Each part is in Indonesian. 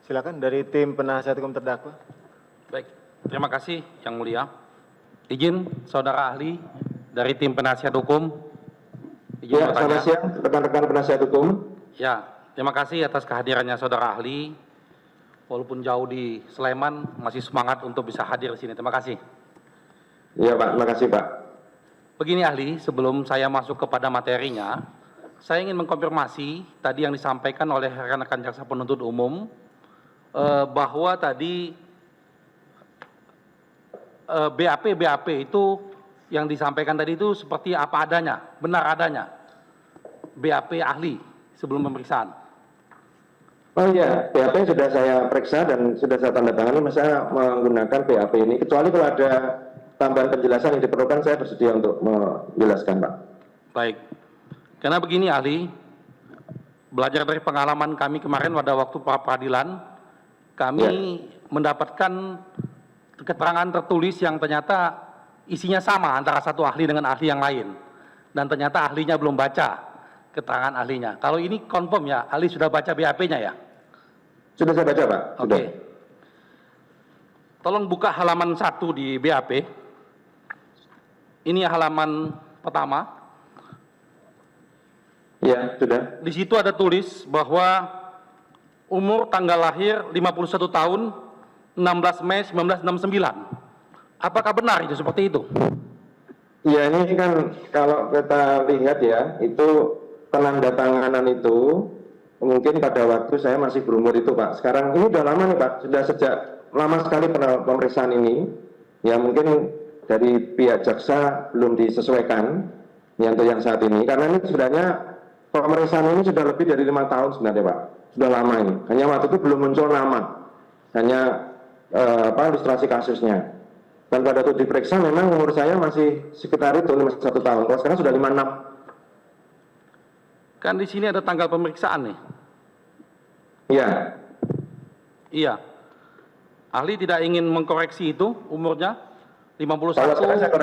Silakan dari tim penasihat hukum terdakwa. Baik, terima kasih Yang Mulia. Izin saudara ahli dari tim penasihat hukum. Izin Ya, selamat siang rekan-rekan penasihat hukum. Ya, terima kasih atas kehadirannya saudara ahli. Walaupun jauh di Sleman, masih semangat untuk bisa hadir di sini. Terima kasih. Iya Pak, terima kasih Pak. Begini ahli, sebelum saya masuk kepada materinya, saya ingin mengkonfirmasi tadi yang disampaikan oleh rekan-rekan jaksa penuntut umum bahwa tadi BAP itu yang disampaikan tadi itu seperti apa adanya, benar adanya. BAP ahli sebelum pemeriksaan. Oh iya, BAP sudah saya periksa dan sudah saya tanda tangani, saya menggunakan BAP ini. Kecuali kalau ada tambahan penjelasan yang diperlukan, saya bersedia untuk menjelaskan Pak. Baik, karena begini ahli, belajar dari pengalaman kami kemarin pada waktu pra peradilan, kami mendapatkan keterangan tertulis yang ternyata isinya sama antara satu ahli dengan ahli yang lain. Dan ternyata ahlinya belum baca keterangan ahlinya. Kalau ini confirm ya, ahli sudah baca BAP-nya ya? Sudah saya baca Pak. Oke. Tolong buka halaman 1 di BAP. Ini halaman pertama. Ya, sudah. Di situ ada tulis bahwa umur tanggal lahir 51 tahun 16 Mei 1969. Apakah benar itu seperti itu? Ya, ini kan kalau kita lihat ya, itu penanda tanganan itu mungkin pada waktu saya masih berumur itu Pak. Sekarang ini sudah lama nih Pak, sudah sejak lama sekali pemeriksaan ini. Ya mungkin dari pihak jaksa belum disesuaikan ya, untuk yang saat ini. Karena ini sebenarnya pemeriksaan ini sudah lebih dari 5 tahun sebenarnya Pak. Sudah lama ini. Hanya waktu itu belum muncul nama. Hanya ilustrasi kasusnya. Dan pada waktu diperiksa memang umur saya masih sekitar itu 51 tahun. Kalau sekarang sudah 56. Kan di sini ada tanggal pemeriksaan nih. Iya. Iya. Ahli tidak ingin mengkoreksi itu umurnya 51. Kalau sekarang saya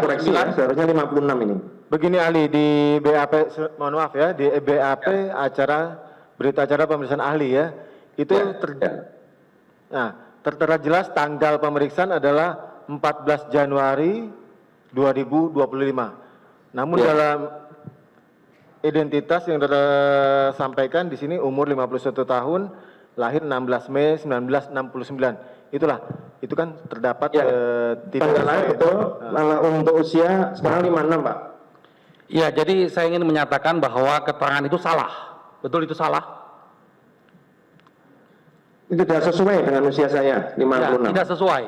koreksi ya, seharusnya 56 ini. Begini ahli, di BAP, mohon maaf ya, di BAP acara berita acara pemeriksaan ahli ya, itu nah, tertera jelas tanggal pemeriksaan adalah 14 Januari 2025. Namun dalam identitas yang tersampaikan di sini umur 51 tahun, lahir 16 Mei 1969. Itulah, itu kan terdapat tanggal lahir betul. Untuk usia sekarang 56 Pak. Iya, jadi saya ingin menyatakan bahwa keterangan itu salah. Betul itu salah? Itu tidak sesuai dengan usia saya 56. Ya, tidak sesuai.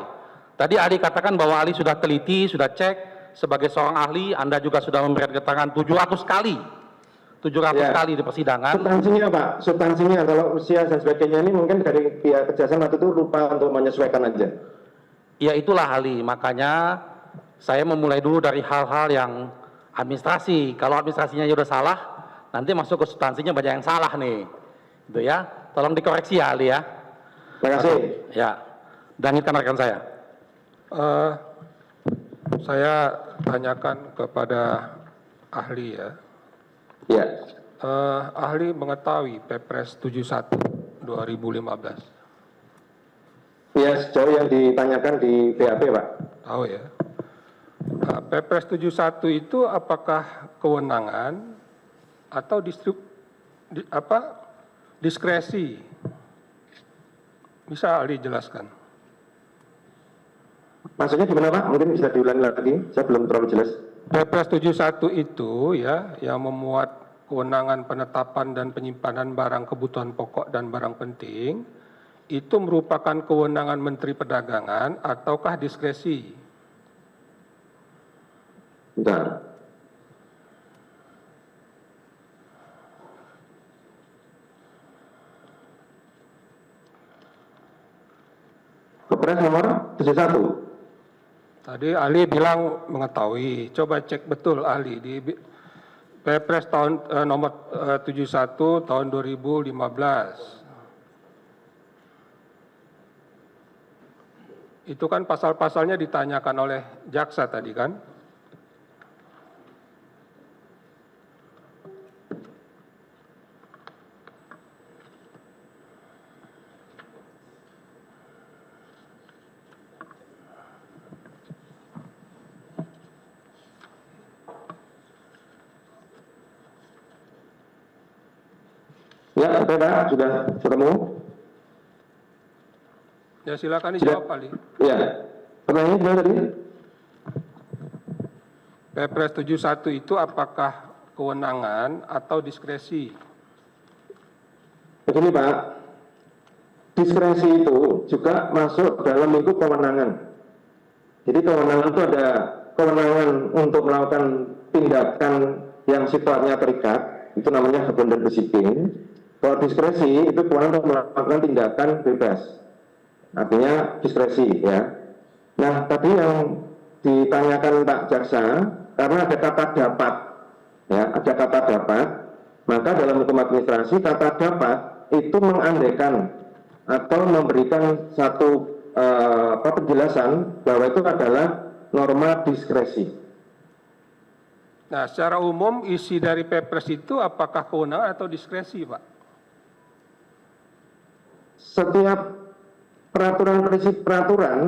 Tadi ahli katakan bahwa ahli sudah teliti, sudah cek sebagai seorang ahli, Anda juga sudah memberikan keterangan 700 kali. 700 kali di persidangan. Substansinya Pak, substansinya kalau usia dan sebagainya ini mungkin dari pihak kejaksaan waktu itu lupa untuk menyesuaikan aja. Ya itulah ahli, makanya saya memulai dulu dari hal-hal yang administrasi. Kalau administrasinya sudah salah, nanti masuk ke substansinya banyak yang salah nih. Itu ya, tolong dikoreksi ya ahli ya. Terima kasih. Ya, lanjutkan rekan saya. Saya tanyakan kepada ahli ya. Ya. Ahli mengetahui Perpres 71 2015. Ya, sejauh yang ditanyakan di BAP Pak. Tahu ya. Perpres 71 itu apakah kewenangan atau diskresi? Bisa ahli jelaskan? Maksudnya gimana Pak? Mungkin bisa diulangi lagi, saya belum terlalu jelas. Perpres 71 itu ya yang memuat kewenangan penetapan dan penyimpanan barang kebutuhan pokok dan barang penting itu merupakan kewenangan Menteri Perdagangan ataukah diskresi? Bentar. Kepres nomor 71. Tadi ahli bilang mengetahui. Coba cek betul ahli di Perpres nomor 71 tahun 2015. Itu kan pasal-pasalnya ditanyakan oleh jaksa tadi kan? Ya, oke Pak, sudah ketemu. Ya silakan dijawab Ali. Ya, pertanyaannya gimana tadi? Perpres 71 itu apakah kewenangan atau diskresi? Begini Pak, diskresi itu juga masuk dalam lingkup kewenangan. Jadi kewenangan itu ada kewenangan untuk melakukan tindakan yang sifatnya terikat, itu namanya hukum dan disiplin. Kalau diskresi itu kewenangan untuk melakukan tindakan bebas, artinya diskresi ya. Nah tadi yang ditanyakan Pak Jaksa, karena ada kata dapat, ya ada kata dapat, maka dalam hukum administrasi kata dapat itu mengandaikan atau memberikan satu penjelasan bahwa itu adalah norma diskresi. Nah, secara umum isi dari Perpres itu apakah kewenangan atau diskresi, Pak? Setiap peraturan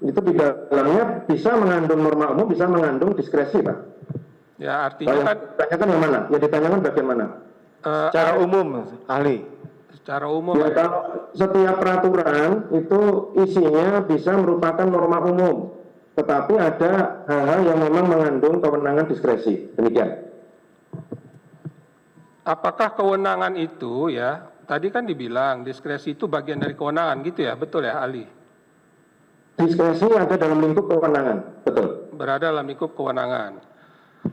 itu di dalamnya bisa mengandung norma umum, bisa mengandung diskresi, Pak. Ya, artinya kan ditanyakan yang mana? Yang ditanyakan bagian mana? Secara umum, ahli. secara umum Ya, kalau setiap peraturan itu isinya bisa merupakan norma umum, tetapi ada hal-hal yang memang mengandung kewenangan diskresi. Demikian. apakah kewenangan itu ya, tadi kan dibilang diskresi itu bagian dari kewenangan gitu ya, betul ya Ali? Diskresi ada dalam lingkup kewenangan, betul. Berada dalam lingkup kewenangan.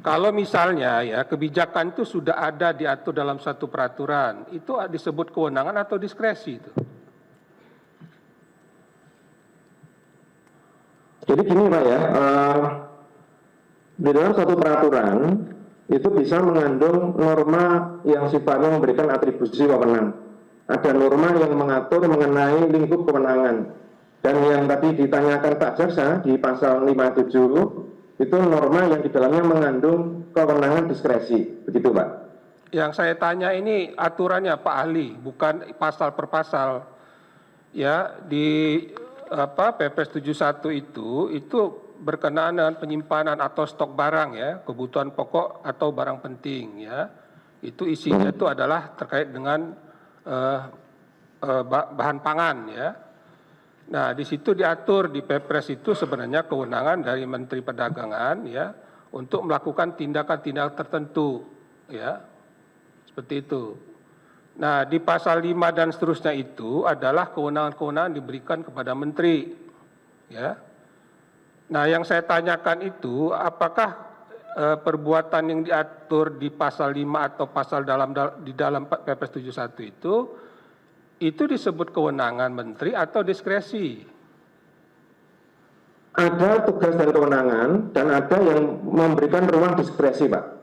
Kalau misalnya ya kebijakan itu sudah ada diatur dalam satu peraturan, itu disebut kewenangan atau diskresi itu? Jadi gini Pak ya, di dalam satu peraturan itu bisa mengandung norma yang sifatnya memberikan atribusi wewenang. Ada norma yang mengatur mengenai lingkup kewenangan. Dan yang tadi ditanyakan Pak Jaksa di pasal 57 itu norma yang di dalamnya mengandung kewenangan diskresi, begitu Pak? Yang saya tanya ini aturannya Pak Ahli, bukan pasal per pasal. Ya, di Perpres 71 itu berkenaan dengan penyimpanan atau stok barang ya, kebutuhan pokok atau barang penting ya. Itu isinya itu adalah terkait dengan bahan pangan ya. Nah, di situ diatur di Perpres itu sebenarnya kewenangan dari Menteri Perdagangan ya untuk melakukan tindakan-tindakan tertentu ya. Seperti itu. Nah, di pasal 5 dan seterusnya itu adalah kewenangan-kewenangan diberikan kepada menteri ya. Nah, yang saya tanyakan itu apakah perbuatan yang diatur di pasal 5 atau pasal di dalam Perpres 71 itu disebut kewenangan menteri atau diskresi? Ada tugas dan kewenangan dan ada yang memberikan ruang diskresi, Pak.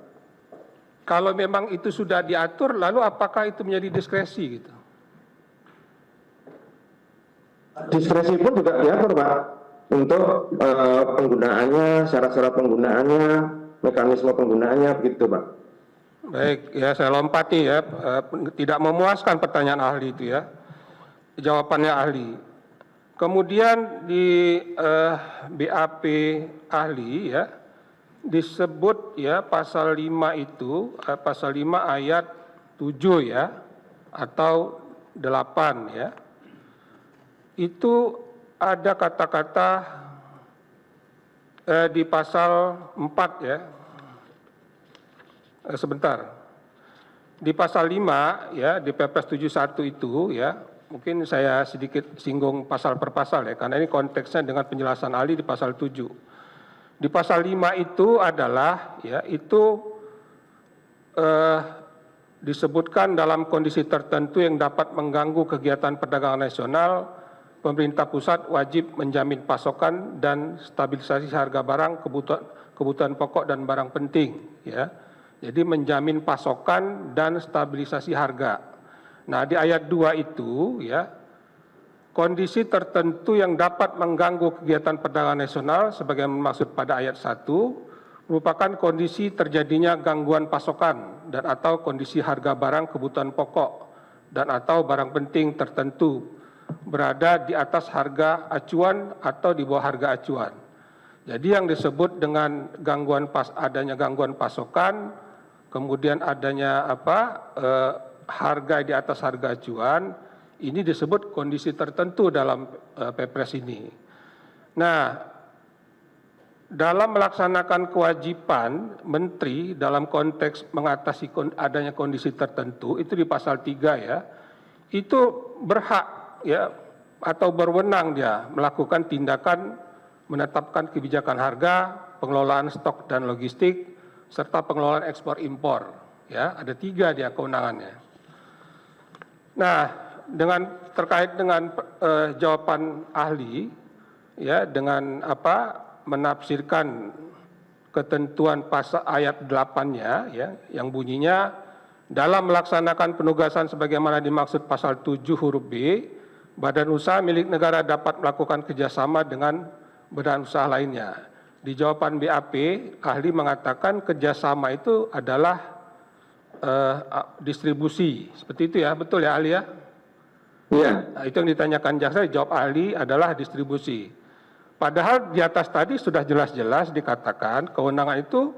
Kalau memang itu sudah diatur, lalu apakah itu menjadi diskresi gitu? Diskresi pun juga diatur, Pak, untuk penggunaannya, syarat-syarat penggunaannya, mekanisme penggunaannya, begitu, Pak. Baik, ya saya lompati ya, tidak memuaskan pertanyaan ahli itu ya, jawabannya ahli. Kemudian di BAP ahli ya, disebut ya pasal 5 itu, pasal 5 ayat 7 ya, atau 8 ya, itu ada kata-kata di pasal 4 ya, sebentar. Di pasal 5 ya di Perpres 71 itu ya, mungkin saya sedikit singgung pasal per pasal ya karena ini konteksnya dengan penjelasan ahli di pasal 7. Di pasal 5 itu adalah ya itu disebutkan dalam kondisi tertentu yang dapat mengganggu kegiatan perdagangan nasional, pemerintah pusat wajib menjamin pasokan dan stabilisasi harga barang kebutuhan pokok dan barang penting ya. Jadi menjamin pasokan dan stabilisasi harga. Nah, di ayat 2 itu ya, kondisi tertentu yang dapat mengganggu kegiatan perdagangan nasional sebagaimana maksud pada ayat 1 merupakan kondisi terjadinya gangguan pasokan dan atau kondisi harga barang kebutuhan pokok dan atau barang penting tertentu berada di atas harga acuan atau di bawah harga acuan. Jadi yang disebut dengan adanya gangguan pasokan, kemudian adanya harga di atas harga acuan, ini disebut kondisi tertentu dalam Perpres ini. Nah, dalam melaksanakan kewajiban menteri dalam konteks mengatasi adanya kondisi tertentu, itu di pasal 3 ya, itu berhak ya atau berwenang dia melakukan tindakan menetapkan kebijakan harga, pengelolaan stok dan logistik, serta pengelolaan ekspor impor. Ya, ada 3 dia kewenangannya. Nah, terkait dengan jawaban ahli, ya dengan menafsirkan ketentuan pasal ayat 8-nya, ya, yang bunyinya dalam melaksanakan penugasan sebagaimana dimaksud pasal 7 huruf B, badan usaha milik negara dapat melakukan kerjasama dengan badan usaha lainnya. Di jawaban BAP, ahli mengatakan kerjasama itu adalah distribusi. Seperti itu ya, betul ya ahli ya? Iya. Nah, itu yang ditanyakan jaksa, jawab ahli adalah distribusi. Padahal di atas tadi sudah jelas-jelas dikatakan kewenangan itu,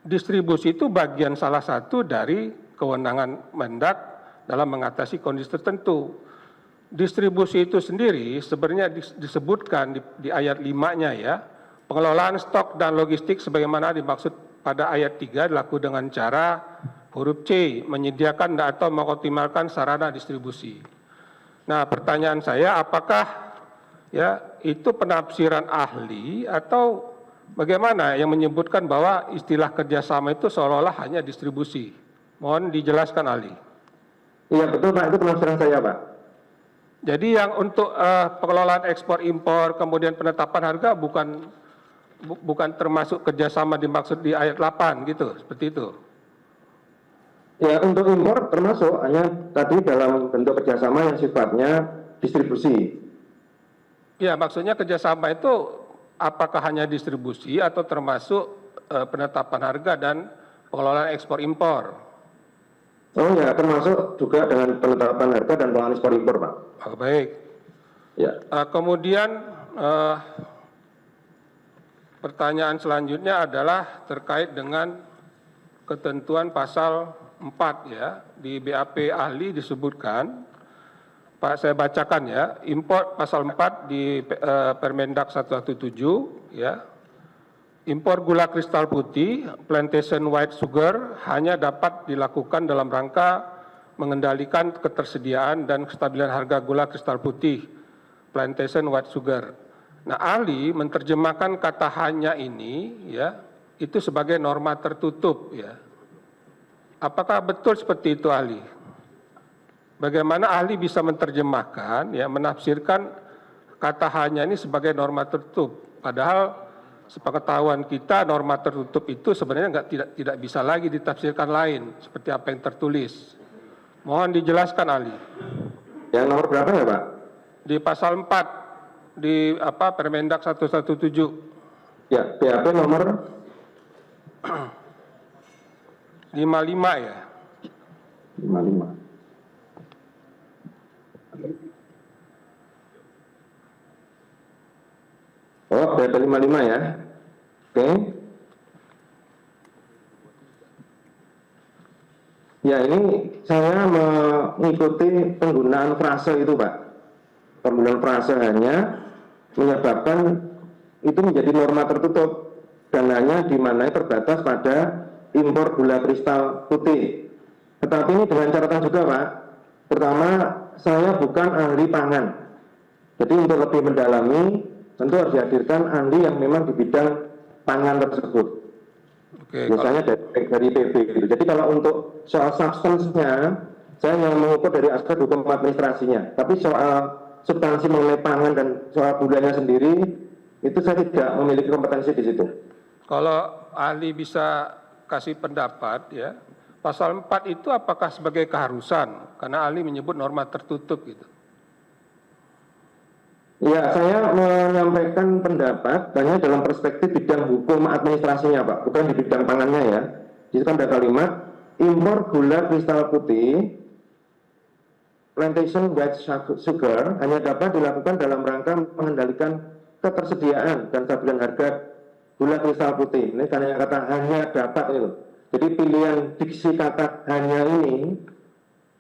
distribusi itu bagian salah satu dari kewenangan Mendak dalam mengatasi kondisi tertentu. Distribusi itu sendiri sebenarnya disebutkan di ayat 5-nya ya, pengelolaan stok dan logistik sebagaimana dimaksud pada ayat 3 dilakukan dengan cara huruf C, menyediakan atau mengoptimalkan sarana distribusi. Nah, pertanyaan saya, apakah ya itu penafsiran ahli atau bagaimana yang menyebutkan bahwa istilah kerjasama itu seolah-olah hanya distribusi? Mohon dijelaskan ahli. Iya betul Pak, itu penafsiran saya Pak. Jadi yang untuk pengelolaan ekspor impor kemudian penetapan harga bukan termasuk kerjasama dimaksud di ayat 8 gitu, seperti itu. Ya untuk impor termasuk, hanya tadi dalam bentuk kerjasama yang sifatnya distribusi. Ya maksudnya kerjasama itu apakah hanya distribusi atau termasuk penetapan harga dan pengelolaan ekspor impor? Oh ya, termasuk juga dengan penetapan harga dan pengelolaan ekspor impor Pak. Oh, baik. Ya. Kemudian pertanyaan selanjutnya adalah terkait dengan ketentuan pasal 4 ya, di BAP ahli disebutkan, Pak saya bacakan ya, impor pasal 4 di Permendak 117 ya, impor gula kristal putih, plantation white sugar hanya dapat dilakukan dalam rangka mengendalikan ketersediaan dan kestabilan harga gula kristal putih, plantation white sugar. Nah, ahli menerjemahkan kata hanya ini ya, itu sebagai norma tertutup ya. Apakah betul seperti itu ahli? Bagaimana ahli bisa menerjemahkan ya, menafsirkan kata hanya ini sebagai norma tertutup, padahal sepengetahuan kita norma tertutup itu sebenarnya tidak bisa lagi ditafsirkan lain seperti apa yang tertulis. Mohon dijelaskan ahli. Yang nomor berapa ya Pak? Di pasal 4 di Permendak 117. Ya, BAP nomor 55 ya. 55. Oh, BAP 55 ya. Oke. Ya, ini saya mengikuti penggunaan frase itu, Pak. Penggunaan frase hanya menyebabkan itu menjadi norma tertutup dan hanya dimanai terbatas pada impor gula kristal putih. Tetapi ini dengan catatan juga Pak, pertama saya bukan ahli pangan, jadi untuk lebih mendalami tentu harus dihadirkan ahli yang memang di bidang pangan tersebut. Oke, biasanya dari PB gitu. Jadi kalau untuk soal substance-nya saya yang mengukur dari aspek hukum administrasinya, tapi soal substansi mengenai pangan dan soal gulanya sendiri itu saya tidak memiliki kompetensi di situ. kalau ahli bisa kasih pendapat ya, pasal 4 itu apakah sebagai keharusan? Karena ahli menyebut norma tertutup gitu. Ya, saya menyampaikan pendapat hanya dalam perspektif bidang hukum administrasinya Pak, bukan di bidang pangannya ya. Itu kan ada kalimat impor gula kristal putih plantation white sugar hanya dapat dilakukan dalam rangka mengendalikan ketersediaan dan stabilan harga gula kristal putih. Ini karena kata hanya dapat itu. Jadi pilihan diksi kata hanya ini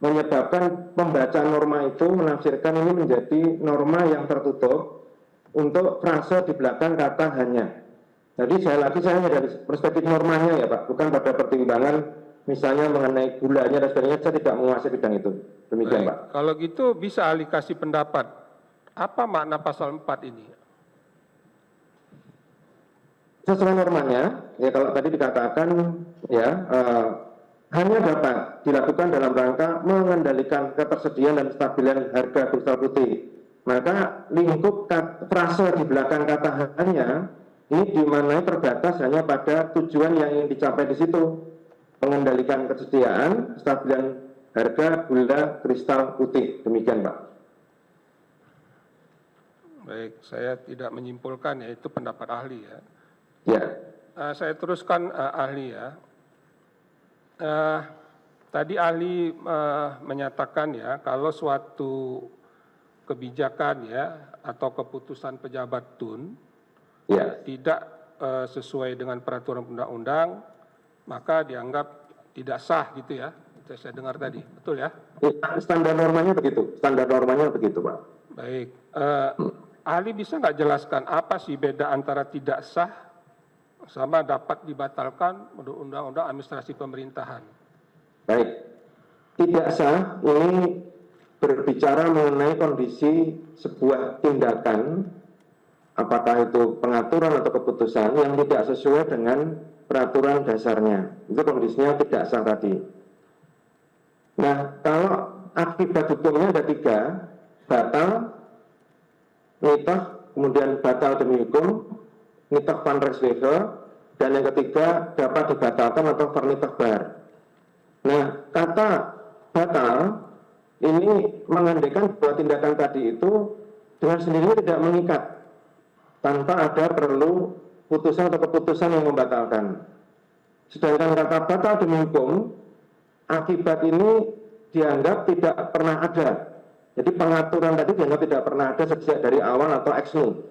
menyebabkan pembaca norma itu menafsirkan ini menjadi norma yang tertutup untuk frase di belakang kata hanya. Jadi saya hanya dari perspektif normanya ya Pak, bukan pada pertimbangan misalnya mengenai gulanya dan sebagainya, saya tidak menguasai bidang itu. Demikian Baik. Pak. Kalau gitu bisa ahli kasih pendapat. Apa makna pasal 4 ini? Sesuai normanya, ya kalau tadi dikatakan ya hanya dapat dilakukan dalam rangka mengendalikan ketersediaan dan stabilan harga kristal putih. Maka lingkup frase di belakang kata hanya ini dimaknai terbatas hanya pada tujuan yang ingin dicapai di situ, mengendalikan ketersediaan, stabilan harga gula kristal putih. Demikian Pak. Baik, saya tidak menyimpulkan ya, itu pendapat ahli ya. Ya. Saya teruskan ahli ya. Tadi ahli menyatakan ya, kalau suatu kebijakan ya atau keputusan pejabat TUN Ya. tidak sesuai dengan peraturan undang-undang, maka dianggap tidak sah gitu ya. Itu saya dengar tadi, betul ya? Standar normanya begitu. Standar normanya begitu Pak. Baik, ahli bisa nggak jelaskan apa sih beda antara tidak sah sama dapat dibatalkan menurut Undang-Undang Administrasi Pemerintahan? Baik, tidak sah ini berbicara mengenai kondisi sebuah tindakan, apakah itu pengaturan atau keputusan yang tidak sesuai dengan peraturan dasarnya. Itu kondisinya tidak sah tadi. Nah, kalau akibat hukumnya ada 3, batal, nitoh, kemudian batal demi hukum, nitoh van reswege, dan yang ketiga dapat dibatalkan atau vernitoh bar. Nah, kata batal ini mengandaikan bahwa tindakan tadi itu dengan sendirinya tidak mengikat tanpa ada perlu putusan atau keputusan yang membatalkan. Sedangkan kata batal demi hukum, akibat ini dianggap tidak pernah ada. Jadi pengaturan tadi dianggap tidak pernah ada sejak dari awal atau ex nihilo.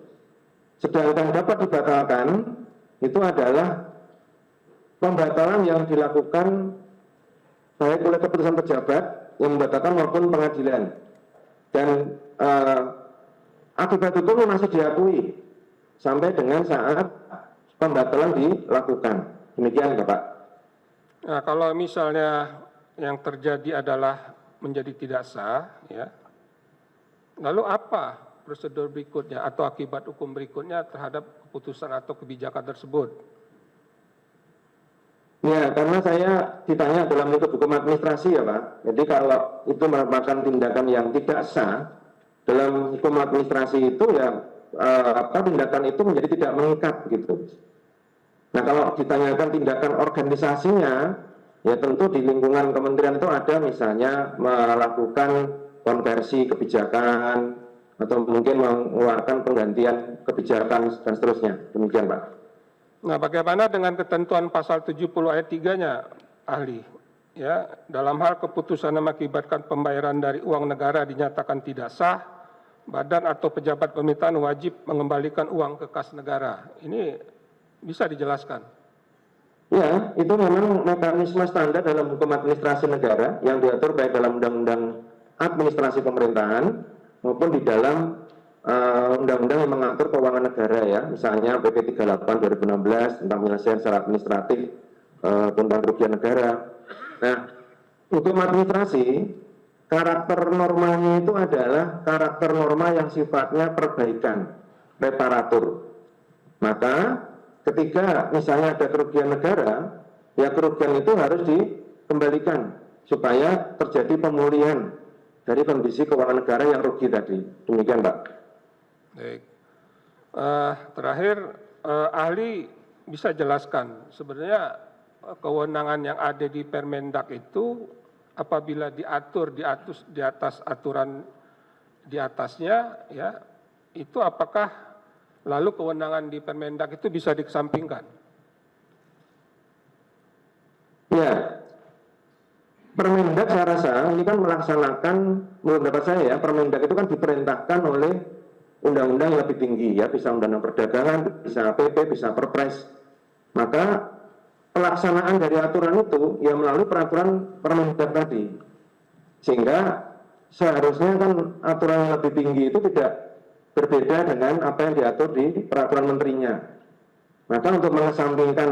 Sedangkan dapat dibatalkan itu adalah pembatalan yang dilakukan baik oleh keputusan pejabat yang membatalkan maupun pengadilan. Dan akibat hukum masih diakui sampai dengan saat pembatalan dilakukan. Demikian Bapak. Nah, kalau misalnya yang terjadi adalah menjadi tidak sah, ya, lalu apa prosedur berikutnya atau akibat hukum berikutnya terhadap keputusan atau kebijakan tersebut? Ya, karena saya ditanya dalam lingkup hukum administrasi ya Pak. Jadi kalau itu merupakan tindakan yang tidak sah dalam hukum administrasi itu ya tindakan itu menjadi tidak mengikat gitu. Nah kalau ditanyakan tindakan organisasinya, ya tentu di lingkungan kementerian itu ada misalnya melakukan konversi kebijakan atau mungkin mengeluarkan penggantian kebijakan dan seterusnya. Demikian Pak. Nah, bagaimana dengan ketentuan pasal 70 ayat 3-nya, ahli? Ya, dalam hal keputusan yang mengakibatkan pembayaran dari uang negara dinyatakan tidak sah, badan atau pejabat pemerintahan wajib mengembalikan uang ke kas negara. Ini bisa dijelaskan? Ya, itu memang mekanisme standar dalam hukum administrasi negara yang diatur baik dalam Undang-Undang Administrasi Pemerintahan maupun di dalam undang-undang yang mengatur keuangan negara ya, misalnya PP 38 2016 tentang penyelesaian secara administratif tentang kerugian negara. Nah, hukum administrasi karakter normanya itu adalah karakter norma yang sifatnya perbaikan, reparatur. Maka ketika misalnya ada kerugian negara, ya kerugian itu harus dikembalikan supaya terjadi pemulihan dari kondisi keuangan negara yang rugi tadi. Demikian Pak. Baik. Terakhir, ahli bisa jelaskan sebenarnya kewenangan yang ada di Permendak itu apabila diatur di atas aturan di atasnya, ya, itu apakah lalu kewenangan di Permendak itu bisa dikesampingkan? Ya, Permendak saya rasa ini kan melaksanakan, menurut pendapat saya ya, Permendak itu kan diperintahkan oleh undang-undang yang lebih tinggi ya, bisa undang-undang perdagangan, bisa PP, bisa Perpres. Maka pelaksanaan dari aturan itu ya melalui peraturan Permendak tadi. Sehingga seharusnya kan aturan yang lebih tinggi itu tidak berbeda dengan apa yang diatur di peraturan menterinya. Maka untuk mengesampingkan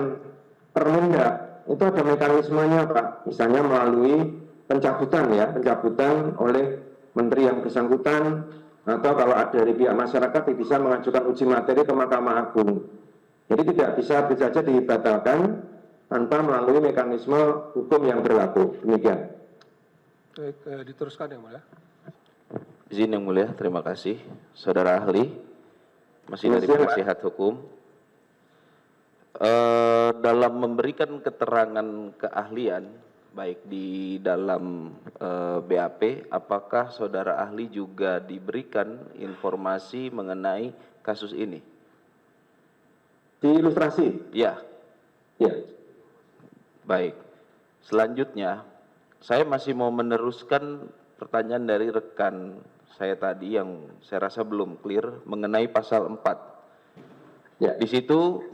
Permendak itu ada mekanismenya Pak, misalnya melalui pencabutan ya, pencabutan oleh menteri yang bersangkutan, atau kalau ada dari pihak masyarakat bisa mengajukan uji materi ke Mahkamah Agung. Jadi tidak bisa saja dibatalkan tanpa melalui mekanisme hukum yang berlaku. Demikian. Baik, diteruskan yang mulia. Izin yang mulia, terima kasih. Saudara ahli, masih dari penasihat hukum. Dalam memberikan keterangan keahlian, baik di dalam BAP, apakah saudara ahli juga diberikan informasi mengenai kasus ini? Di ilustrasi? Ya. Ya. Baik. Selanjutnya, saya masih mau meneruskan pertanyaan dari rekan saya tadi yang saya rasa belum clear mengenai pasal 4. Ya. Di situ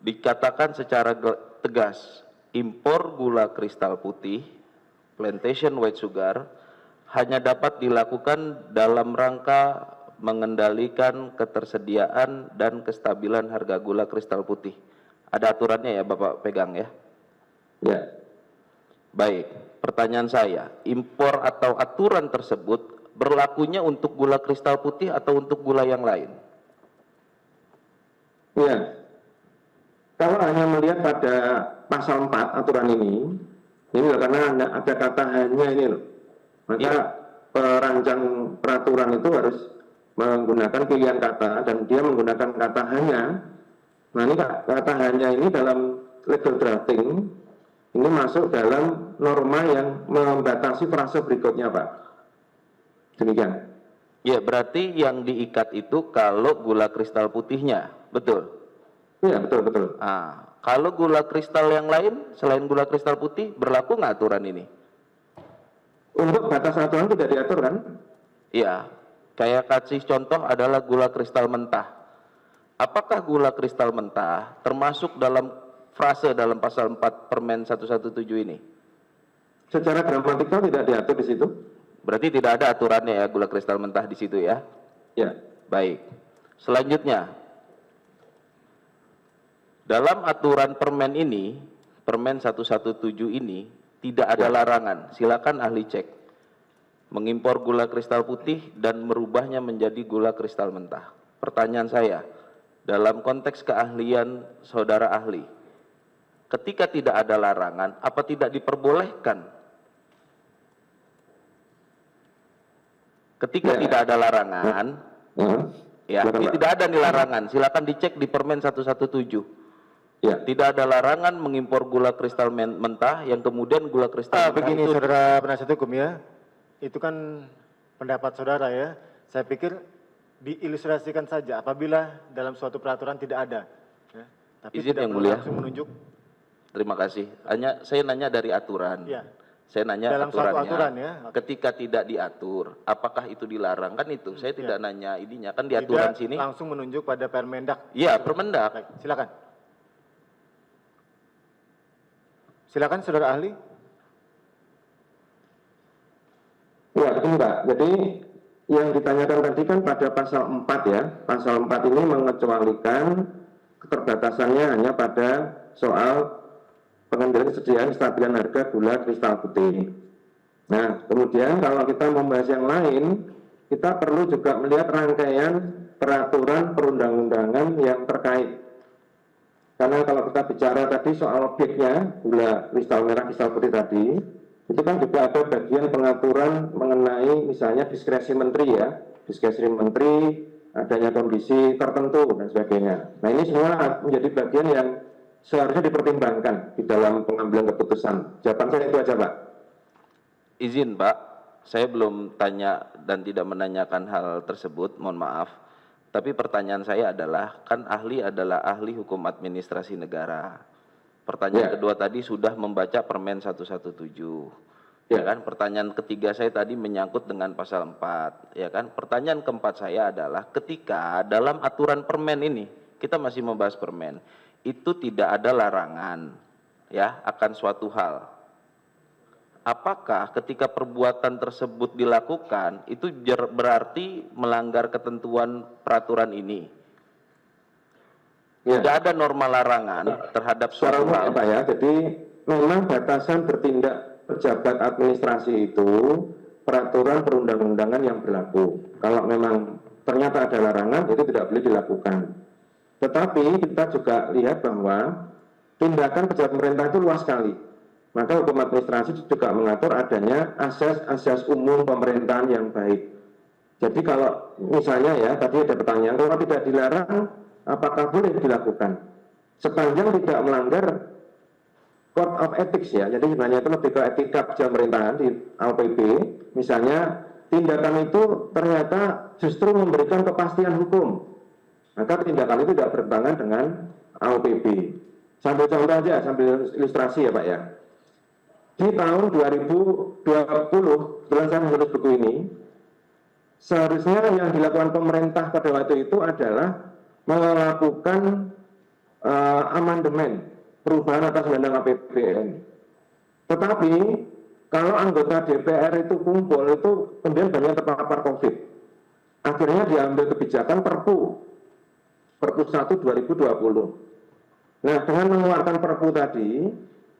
dikatakan secara tegas, impor gula kristal putih, plantation white sugar, hanya dapat dilakukan dalam rangka mengendalikan ketersediaan dan kestabilan harga gula kristal putih. Ada aturannya ya Bapak pegang ya? Ya. Baik, pertanyaan saya, impor atau aturan tersebut berlakunya untuk gula kristal putih atau untuk gula yang lain? Ya. Kalau hanya melihat pada pasal 4 aturan ini loh, karena ada kata hanya ini loh. Maka perancang peraturan itu harus menggunakan pilihan kata dan dia menggunakan kata hanya. Nah ini kata hanya ini dalam legal drafting ini masuk dalam norma yang membatasi frase berikutnya Pak. Demikian. Ya, berarti yang diikat itu kalau gula kristal putihnya, betul? Iya, betul. Nah, kalau gula kristal yang lain, selain gula kristal putih, berlaku nggak aturan ini? Untuk batas aturan tidak diatur kan? Iya, kayak kasih contoh adalah gula kristal mentah. Apakah gula kristal mentah termasuk dalam frase dalam pasal 4 Permen 117 ini? Secara gramatikal tidak diatur di situ. Berarti tidak ada aturannya ya gula kristal mentah di situ ya? Ya. Baik. Selanjutnya, dalam aturan permen ini, Permen 117 ini, tidak ada larangan. Silakan ahli cek. Mengimpor gula kristal putih dan merubahnya menjadi gula kristal mentah. Pertanyaan saya, dalam konteks keahlian saudara ahli, ketika tidak ada larangan, apa tidak diperbolehkan? Ketika tidak ada larangan, ya, ini tidak ada nih larangan. Silakan dicek di Permen 117. Ya. Tidak ada larangan mengimpor gula kristal mentah yang kemudian gula kristal mentah Begini itu saudara penasihat hukum ya, itu kan pendapat saudara ya. Saya pikir diilustrasikan saja apabila dalam suatu peraturan tidak ada. Ya. Tapi Izin tidak yang perlu mulia. langsung menunjuk. Terima kasih. Saya nanya dari aturan. Ya. Saya nanya Dalam suatu aturannya. aturan ya. Ketika tidak diatur, apakah itu dilarang? Kan itu. Saya tidak nanya ininya. Kan di aturan Tidak sini. langsung menunjuk pada Permendak. Iya, Permendak. Baik, silakan. Silakan saudara ahli. Ya, betul Pak. Jadi yang ditanyakan tadi kan pada pasal 4 ya. Pasal 4 ini mengecualikan keterbatasannya hanya pada soal pengendalian kesediaan kestabilan harga gula kristal putih. Nah, kemudian kalau kita membahas yang lain, kita perlu juga melihat rangkaian peraturan perundang-undangan yang terkait. Karena kalau kita bicara tadi soal objeknya, gula kristal merah, kristal putih tadi, itu kan juga ada bagian pengaturan mengenai misalnya diskresi menteri ya, diskresi menteri, adanya kondisi tertentu dan sebagainya. Nah ini semua menjadi bagian yang seharusnya dipertimbangkan di dalam pengambilan keputusan. Jawaban saya itu aja Pak. Izin Pak, saya belum tanya dan tidak menanyakan hal tersebut, mohon maaf. Tapi pertanyaan saya adalah, kan ahli adalah ahli hukum administrasi negara. Pertanyaan kedua tadi sudah membaca Permen 117. Ya kan? Pertanyaan ketiga saya tadi menyangkut dengan pasal 4. Ya kan? Pertanyaan keempat saya adalah ketika dalam aturan permen ini, kita masih membahas permen, itu tidak ada larangan ya akan suatu hal. apakah ketika perbuatan tersebut dilakukan itu berarti melanggar ketentuan peraturan ini? Ya. Tidak ada norma larangan terhadap Secara suatu umum hal. Pak ya, jadi memang batasan bertindak pejabat administrasi itu peraturan perundang-undangan yang berlaku. Kalau memang ternyata ada larangan, itu tidak boleh dilakukan. Tetapi kita juga lihat bahwa tindakan pejabat pemerintah itu luas sekali. Maka hukum administrasi juga mengatur adanya asas-asas umum pemerintahan yang baik. Jadi kalau misalnya ya, tadi ada pertanyaan, kalau tidak dilarang, apakah boleh dilakukan? Sepanjang tidak melanggar Code of Ethics ya, jadi sebenarnya itu lebih ke etika pejabat pemerintahan di AOPB. Misalnya tindakan itu ternyata justru memberikan kepastian hukum, maka tindakan itu tidak bertentangan dengan AOPB. Sambil contoh aja, sambil ilustrasi ya Pak ya. Di tahun 2020, setelah saya menulis buku ini, seharusnya yang dilakukan pemerintah pada waktu itu adalah melakukan amandemen perubahan atas undang-undang APBN. Tetapi kalau anggota DPR itu kumpul itu kemudian banyak terpapar COVID. Akhirnya diambil kebijakan Perpu 1 2020. Nah, dengan mengeluarkan Perpu tadi,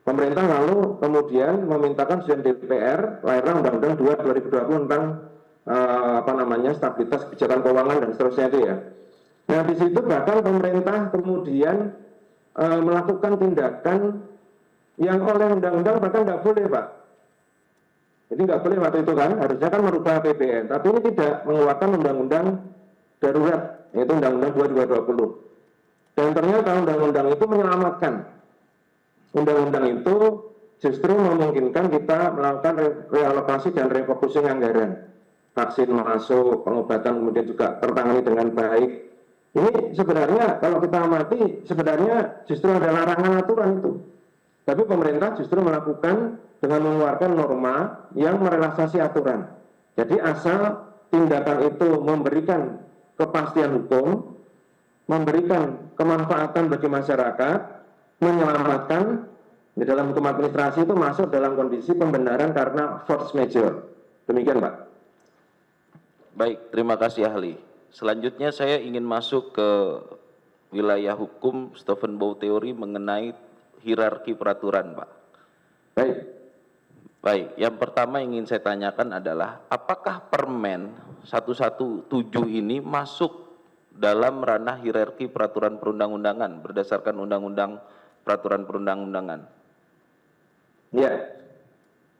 pemerintah lalu kemudian memintakan susunan DPR lahirlah Undang-Undang 2 2020 tentang stabilitas kebijakan keuangan dan seterusnya itu ya. Nah, di situ bahkan pemerintah kemudian melakukan tindakan yang oleh undang-undang bahkan nggak boleh Pak. Jadi nggak boleh waktu itu kan, harusnya kan merubah APBN, tapi ini tidak mengeluarkan undang-undang darurat, yaitu Undang-Undang 2 2020. Dan ternyata undang-undang itu menyelamatkan. Undang-undang itu justru memungkinkan kita melakukan realokasi dan refocusing anggaran. Vaksin masuk, pengobatan kemudian juga tertangani dengan baik. Ini sebenarnya kalau kita amati sebenarnya justru ada larangan aturan itu. Tapi pemerintah justru melakukan dengan mengeluarkan norma yang merelaksasi aturan. Jadi asal tindakan itu memberikan kepastian hukum, memberikan kemanfaatan bagi masyarakat, menyelamatkan, di dalam hukum administrasi itu masuk dalam kondisi pembenaran karena force majeure. Demikian Pak. Baik, terima kasih ahli. Selanjutnya saya ingin masuk ke wilayah hukum Stephen Bow teori mengenai hierarki peraturan, Pak. Baik. Baik, yang pertama ingin saya tanyakan adalah apakah Permen 117 ini masuk dalam ranah hierarki peraturan perundang-undangan berdasarkan Undang-Undang Peraturan Perundang-undangan? Ya.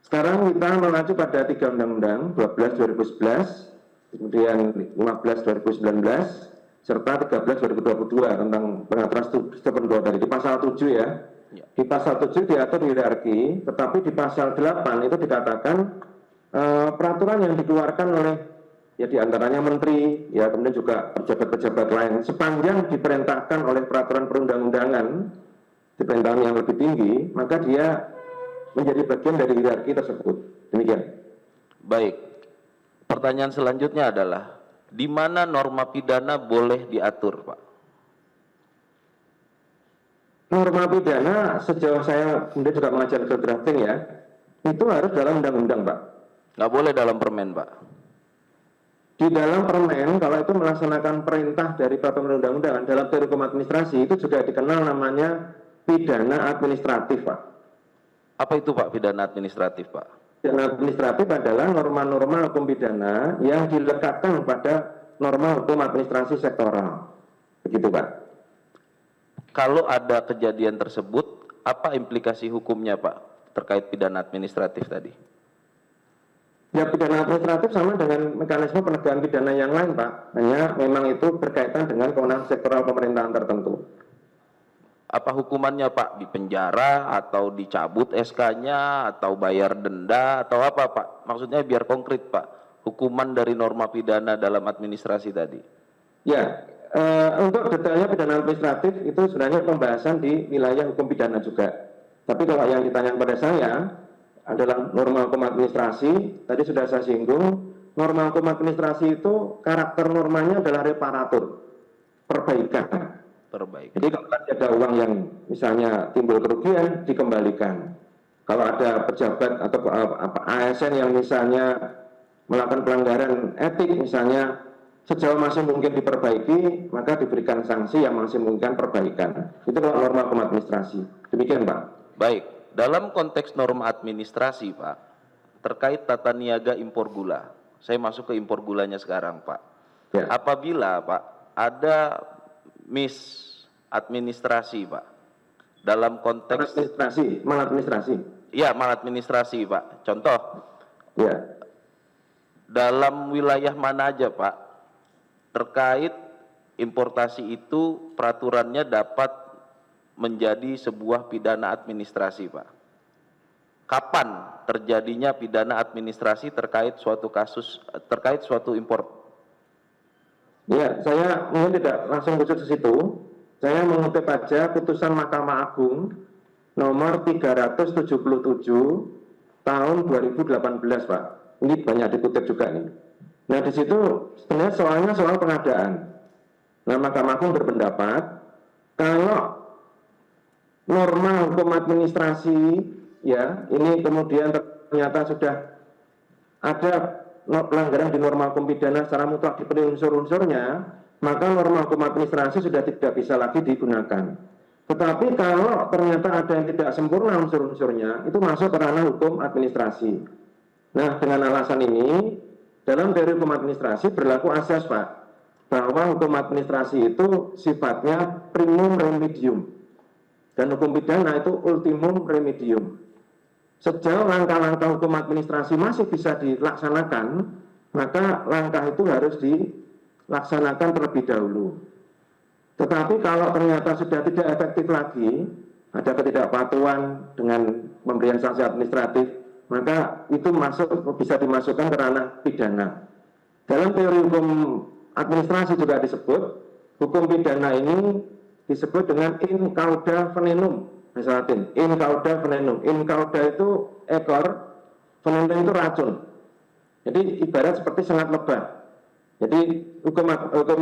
Sekarang kita mengacu pada 3 undang-undang, 12 2011, kemudian 15 2019, serta 13 2022 tentang pengaturan studi dari di pasal 7 ya. Di pasal 7 diatur hierarki, tetapi di pasal 8 itu dikatakan peraturan yang dikeluarkan oleh ya diantaranya menteri, ya kemudian juga pejabat-pejabat lain, sepanjang diperintahkan oleh peraturan perundang-undangan, diperintahkan yang lebih tinggi, maka dia menjadi bagian dari hierarki tersebut. Demikian. Baik. Pertanyaan selanjutnya adalah di mana norma pidana boleh diatur, Pak? Norma pidana sejauh saya kemudian juga mengajar legal drafting ya, itu harus dalam undang-undang, Pak. Nggak boleh dalam permen, Pak? Di dalam permen, kalau itu melaksanakan perintah dari peraturan undang-undangan dalam teori hukum administrasi, itu juga dikenal namanya pidana administratif, Pak. Apa itu, Pak, pidana administratif, Pak? Pidana administratif adalah norma-norma hukum pidana yang dilekatkan pada norma hukum administrasi sektoral. Begitu, Pak. Kalau ada kejadian tersebut, apa implikasi hukumnya, Pak, terkait pidana administratif tadi? Ya, pidana administratif sama dengan mekanisme penegakan pidana yang lain, Pak. Hanya memang itu berkaitan dengan kewenangan sektoral pemerintahan tertentu. Apa hukumannya, Pak? Dipenjara atau dicabut SK-nya atau bayar denda atau apa, Pak? Maksudnya biar konkret, Pak. Hukuman dari norma pidana dalam administrasi tadi. Ya, untuk detailnya pidana administratif itu sebenarnya pembahasan di wilayah hukum pidana juga. Tapi kalau yang ditanya kepada saya adalah norma hukum administrasi, tadi sudah saya singgung, norma hukum administrasi itu karakter normanya adalah reparatur, perbaikan. Terbaik. Jadi kalau ada uang yang misalnya timbul kerugian, dikembalikan. Kalau ada pejabat atau ASN yang misalnya melakukan pelanggaran etik, misalnya sejauh masih mungkin diperbaiki, maka diberikan sanksi yang masih mungkin perbaikan. Itu kalau norma hukum administrasi. Demikian, Pak. Baik, dalam konteks norma administrasi, Pak, terkait tata niaga impor gula. Saya masuk ke impor gulanya sekarang, Pak. Ya. Apabila, Pak, ada administrasi, Pak, dalam konteks maladministrasi. ya maladministrasi, Pak. Contoh, Ya. dalam wilayah mana aja, Pak, terkait importasi itu peraturannya dapat menjadi sebuah pidana administrasi, Pak. Kapan terjadinya pidana administrasi terkait suatu kasus, terkait suatu impor? Ya, saya mungkin tidak langsung khusus ke situ. Saya mengutip aja putusan Mahkamah Agung nomor 377 tahun 2018, Pak. Ini banyak dikutip juga nih. Nah, di situ sebenarnya soalnya soal pengadaan. Nah, Mahkamah Agung berpendapat kalau norma hukum administrasi, ya, ini kemudian ternyata sudah ada pelanggaran di norma hukum pidana secara mutlak dipenuhi unsur-unsurnya, maka norma hukum administrasi sudah tidak bisa lagi digunakan. Tetapi kalau ternyata ada yang tidak sempurna unsur-unsurnya, itu masuk ke ranah hukum administrasi. Nah, dengan alasan ini, dalam teori hukum administrasi berlaku asas, Pak, bahwa hukum administrasi itu sifatnya primum remedium. Dan hukum pidana itu ultimum remedium. Sejauh langkah-langkah hukum administrasi masih bisa dilaksanakan, maka langkah itu harus dilaksanakan terlebih dahulu. Tetapi kalau ternyata sudah tidak efektif lagi, ada ketidakpatuhan dengan pemberian sanksi administratif, maka itu bisa dimasukkan ke ranah pidana. Dalam teori hukum administrasi juga disebut, hukum pidana ini disebut dengan in cauda venenum, misalnya in cauda venenum. In cauda itu ekor, venenum itu racun. Jadi ibarat seperti sengat lebah. Jadi hukum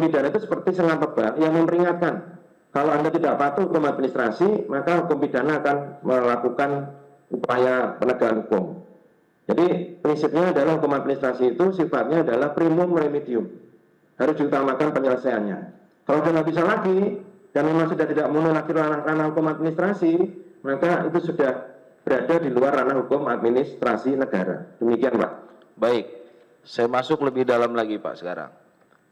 pidana itu seperti sengat lebah yang memperingatkan. Kalau Anda tidak patuh hukum administrasi, maka hukum pidana akan melakukan upaya penegakan hukum. Jadi prinsipnya adalah hukum administrasi itu sifatnya adalah primum remedium. Harus diutamakan penyelesaiannya. Kalau sudah bisa lagi, dan memang sudah tidak memenuhi lagi ranah hukum administrasi, maka itu sudah berada di luar ranah hukum administrasi negara. Demikian, Pak. Baik, saya masuk lebih dalam lagi, Pak, sekarang.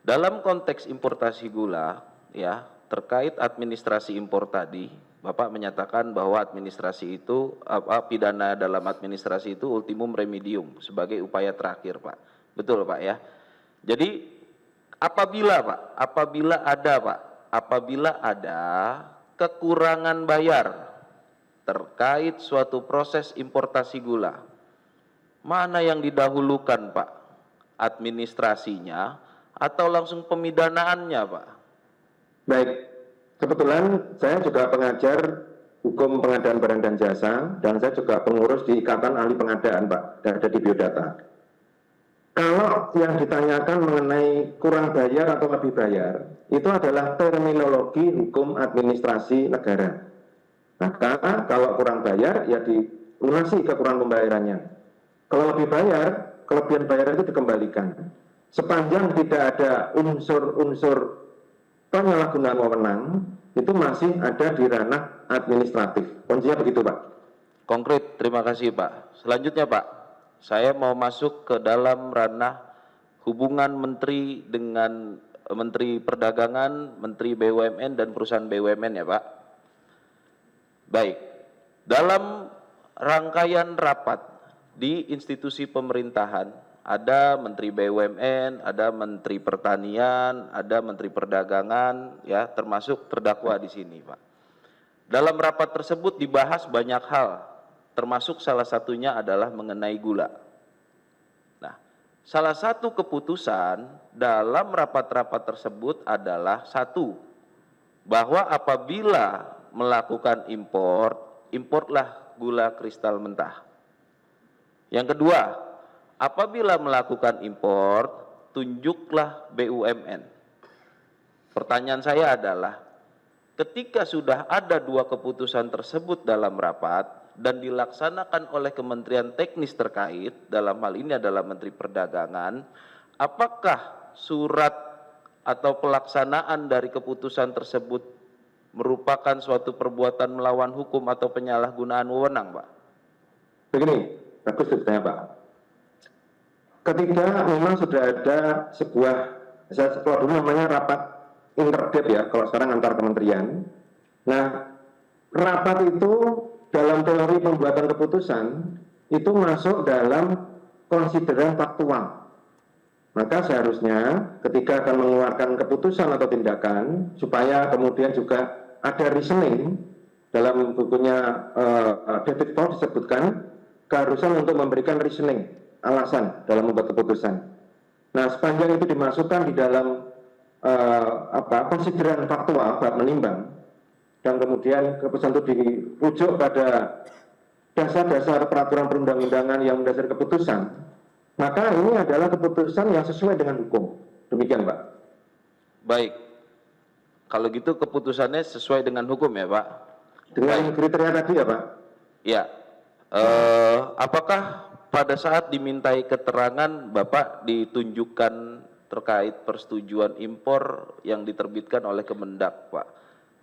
Dalam konteks importasi gula, ya, terkait administrasi impor tadi, Bapak menyatakan bahwa administrasi itu, pidana dalam administrasi itu ultimum remedium sebagai upaya terakhir, Pak. Betul, Pak, ya. Jadi apabila ada kekurangan bayar terkait suatu proses importasi gula, mana yang didahulukan, Pak? Administrasinya atau langsung pemidanaannya, Pak? Baik, kebetulan saya juga pengajar hukum pengadaan barang dan jasa, dan saya juga pengurus di Ikatan Ahli Pengadaan, Pak, dan ada di Biodata. Kalau yang ditanyakan mengenai kurang bayar atau lebih bayar, itu adalah terminologi hukum administrasi negara. Maka kalau kurang bayar, ya dilunasi kekurangan pembayarannya. Kalau lebih bayar, kelebihan bayar itu dikembalikan. Sepanjang tidak ada unsur-unsur penyalahgunaan wewenang, itu masih ada di ranah administratif. Kuncinya begitu, Pak. Konkret, terima kasih, Pak. Selanjutnya, Pak. Saya mau masuk ke dalam ranah hubungan Menteri dengan Menteri Perdagangan, Menteri BUMN, dan perusahaan BUMN, ya, Pak. Baik, dalam rangkaian rapat di institusi pemerintahan, ada Menteri BUMN, ada Menteri Pertanian, ada Menteri Perdagangan, ya, termasuk terdakwa di sini, Pak. Dalam rapat tersebut dibahas banyak hal, termasuk salah satunya adalah mengenai gula. Nah, salah satu keputusan dalam rapat-rapat tersebut adalah satu, bahwa apabila melakukan impor, importlah gula kristal mentah. Yang kedua, apabila melakukan impor, tunjuklah BUMN. Pertanyaan saya adalah, ketika sudah ada dua keputusan tersebut dalam rapat, dan dilaksanakan oleh kementerian teknis terkait, dalam hal ini adalah Menteri Perdagangan, apakah surat atau pelaksanaan dari keputusan tersebut merupakan suatu perbuatan melawan hukum atau penyalahgunaan wewenang, Pak? Begini, bagus sebetulnya Pak. Ketika memang sudah ada sebuah, saya sekolah dulu namanya rapat interdep ya, kalau sekarang antar kementerian. Nah, rapat itu dalam teori pembuatan keputusan itu masuk dalam konsideran faktual. Maka seharusnya ketika akan mengeluarkan keputusan atau tindakan, supaya kemudian juga ada reasoning, dalam bukunya David Ford disebutkan keharusan untuk memberikan reasoning, alasan dalam membuat keputusan. Nah, sepanjang itu dimasukkan di dalam konsideran faktual, bab menimbang, dan kemudian keputusan itu dirujuk pada dasar-dasar peraturan perundang-undangan yang mendasari keputusan, maka ini adalah keputusan yang sesuai dengan hukum. Demikian, Pak. Baik, kalau gitu keputusannya sesuai dengan hukum ya, Pak? Dengan kriteria tadi ya, Pak? Ya. Apakah pada saat dimintai keterangan Bapak ditunjukkan terkait persetujuan impor yang diterbitkan oleh Kemendak, Pak,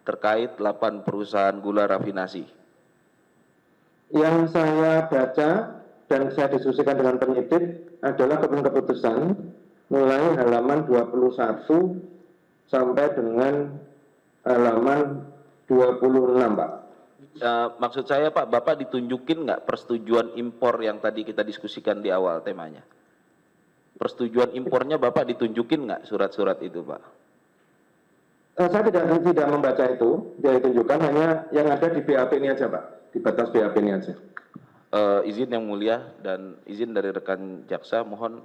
terkait 8 perusahaan gula rafinasi? Yang saya baca dan saya diskusikan dengan penyidik adalah keputusan mulai halaman 21 sampai dengan halaman 26, Pak. Maksud saya, Pak, Bapak ditunjukin nggak persetujuan impor yang tadi kita diskusikan di awal temanya? Persetujuan impornya Bapak ditunjukin nggak surat-surat itu, Pak? Saya tidak membaca itu, dia ditunjukkan hanya yang ada di BAP ini aja, Pak. Di batas BAP ini aja. Izin yang mulia dan izin dari rekan jaksa, mohon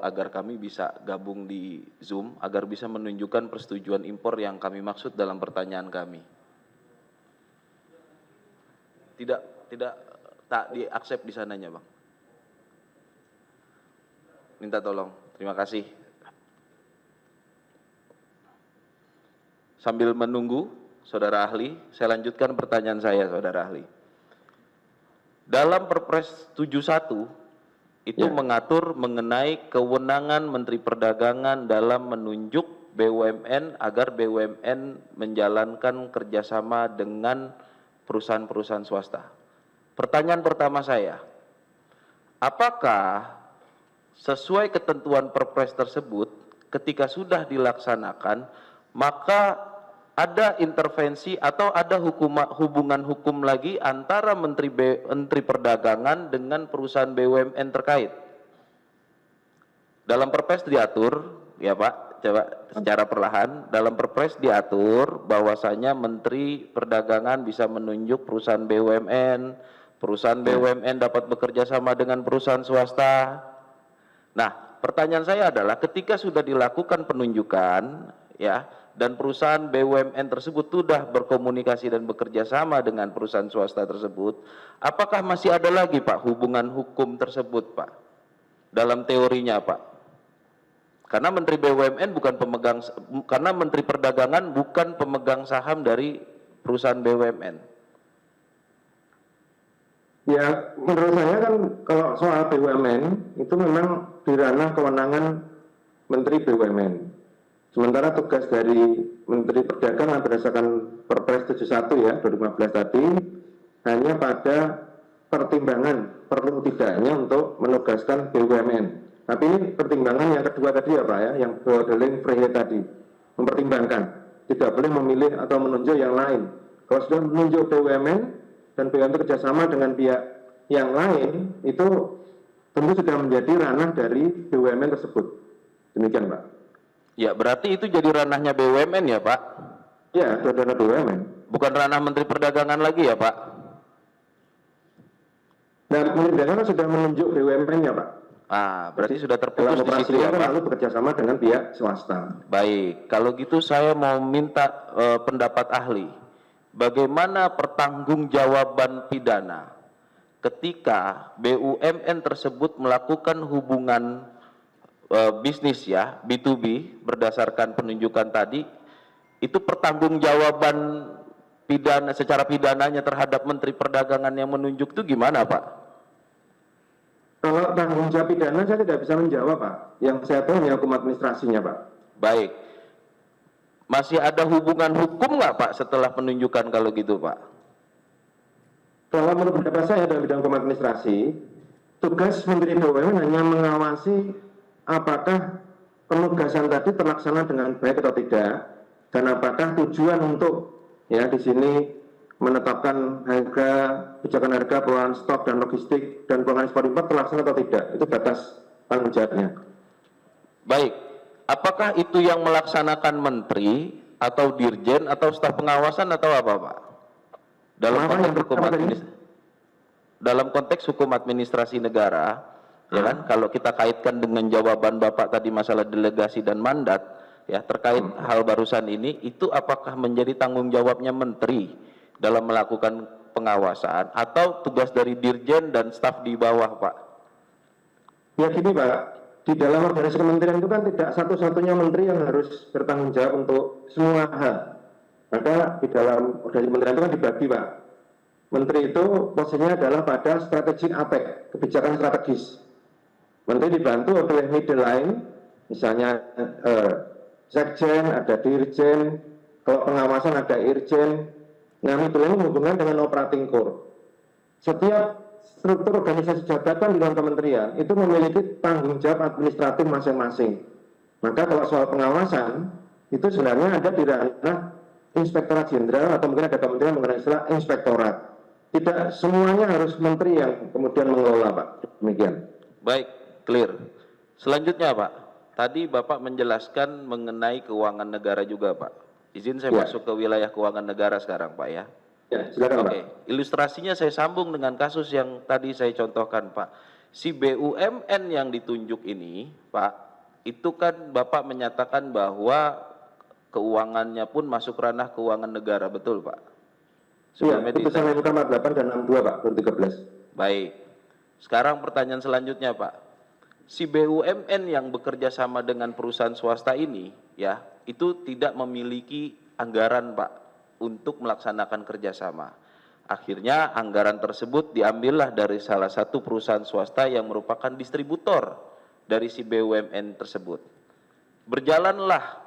agar kami bisa gabung di Zoom, agar bisa menunjukkan persetujuan impor yang kami maksud dalam pertanyaan kami. Tak diaksep di sananya, Bang. Minta tolong, terima kasih. Sambil menunggu, Saudara Ahli, saya lanjutkan pertanyaan saya, Saudara Ahli. Dalam Perpres 71, itu mengatur mengenai kewenangan Menteri Perdagangan dalam menunjuk BUMN agar BUMN menjalankan kerjasama dengan perusahaan-perusahaan swasta. Pertanyaan pertama saya, apakah sesuai ketentuan Perpres tersebut ketika sudah dilaksanakan, maka ada intervensi atau ada hubungan hukum lagi antara Menteri Perdagangan dengan perusahaan BUMN terkait? Dalam Perpres diatur, ya Pak, coba secara perlahan, dalam Perpres diatur bahwasanya Menteri Perdagangan bisa menunjuk perusahaan BUMN dapat bekerja sama dengan perusahaan swasta. Nah, pertanyaan saya adalah ketika sudah dilakukan penunjukan, ya, dan perusahaan BUMN tersebut sudah berkomunikasi dan bekerja sama dengan perusahaan swasta tersebut, apakah masih ada lagi, Pak, hubungan hukum tersebut, Pak, dalam teorinya, Pak? Karena Menteri BUMN bukan pemegang, karena Menteri Perdagangan bukan pemegang saham dari perusahaan BUMN. Ya, menurut saya kan kalau soal BUMN itu memang di ranah kewenangan Menteri BUMN. Sementara tugas dari Menteri Perdagangan berdasarkan Perpres 71 ya 2015 tadi hanya pada pertimbangan perlu tidaknya untuk menugaskan BUMN. Tapi ini pertimbangan yang kedua tadi ya Pak ya, yang Bodeling Frehe tadi, mempertimbangkan tidak boleh memilih atau menunjuk yang lain. Kalau sudah menunjuk BUMN dan BUMN kerjasama dengan pihak yang lain, itu tentu sudah menjadi ranah dari BUMN tersebut. Demikian Pak. Ya, berarti itu jadi ranahnya BUMN ya, Pak? Ya, itu ranah BUMN. Bukan ranah Menteri Perdagangan lagi ya, Pak? Dan Menteri Perdagangan sudah menunjuk BUMN-nya, Pak. Berarti sudah terputus di situ ya, Pak? Lalu bekerjasama dengan pihak swasta. Baik, kalau gitu saya mau minta pendapat ahli. Bagaimana pertanggungjawaban pidana ketika BUMN tersebut melakukan hubungan bisnis ya, B2B, berdasarkan penunjukan tadi, itu pertanggungjawaban secara pidananya terhadap Menteri Perdagangan yang menunjuk itu gimana, Pak? Kalau tanggung jawab pidana saya tidak bisa menjawab, Pak. Yang saya tahu hanya hukum administrasinya, Pak. Baik. Masih ada hubungan hukum nggak, Pak, setelah penunjukan kalau gitu, Pak? Kalau menurut pendapat saya dalam bidang hukum administrasi, tugas Menteri BUMN hanya mengawasi apakah penugasan tadi terlaksana dengan baik atau tidak, dan apakah tujuan untuk ya di sini menetapkan harga, kebijakan harga, pengelolaan stok dan logistik dan pengelolaan ekspor impor terlaksana atau tidak. Itu batas tanggung jawabnya. Baik. Apakah itu yang melaksanakan menteri atau dirjen atau staf pengawasan atau apa, Pak? Dalam konteks hukum administrasi negara, ya kan? Kalau kita kaitkan dengan jawaban Bapak tadi masalah delegasi dan mandat, ya terkait hal barusan ini, itu apakah menjadi tanggung jawabnya menteri dalam melakukan pengawasan atau tugas dari dirjen dan staf di bawah, Pak? Ya gini, Pak, di dalam organisasi kementerian itu kan tidak satu-satunya menteri yang harus bertanggung jawab untuk semua hal. Maka di dalam organisasi kementerian itu kan dibagi, Pak. Menteri itu posisinya adalah pada strategic APEC, kebijakan strategis. Menteri dibantu oleh middle line, misalnya sekjen, ada dirjen, kalau pengawasan ada irjen. Nah, middle line menghubungkan dengan operating core. Setiap struktur organisasi jabatan di dalam kementerian itu memiliki tanggung jawab administratif masing-masing. Maka kalau soal pengawasan, itu sebenarnya ada di ranah Inspektorat Jenderal atau mungkin ada kementerian mengenai istilah inspektorat. Tidak semuanya harus menteri yang kemudian mengelola, Pak. Demikian. Baik, clear. Selanjutnya, Pak. Tadi Bapak menjelaskan mengenai keuangan negara juga, Pak. Izin saya masuk ke wilayah keuangan negara sekarang, Pak, ya. Ya, silakan, Oke, Pak. ilustrasinya saya sambung dengan kasus yang tadi saya contohkan, Pak. Si BUMN yang ditunjuk ini, Pak, itu kan Bapak menyatakan bahwa keuangannya pun masuk ranah keuangan negara, betul, Pak? Iya, putusan MK 48 dan 62, Pak, 2013. Baik. Sekarang pertanyaan selanjutnya, Pak. Si BUMN yang bekerja sama dengan perusahaan swasta ini, ya, itu tidak memiliki anggaran, Pak, untuk melaksanakan kerjasama. Akhirnya anggaran tersebut diambillah dari salah satu perusahaan swasta yang merupakan distributor dari si BUMN tersebut. Berjalanlah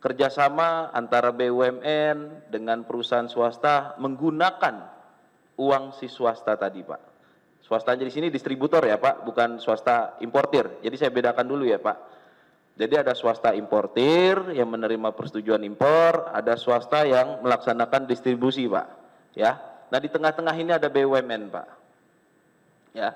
kerjasama antara BUMN dengan perusahaan swasta menggunakan uang si swasta tadi, Pak. Swastanya di sini distributor ya, Pak, bukan swasta importir. Jadi saya bedakan dulu ya, Pak. Jadi ada swasta importir yang menerima persetujuan impor, ada swasta yang melaksanakan distribusi, Pak. Ya. Nah, di tengah-tengah ini ada BUMN, Pak. Ya.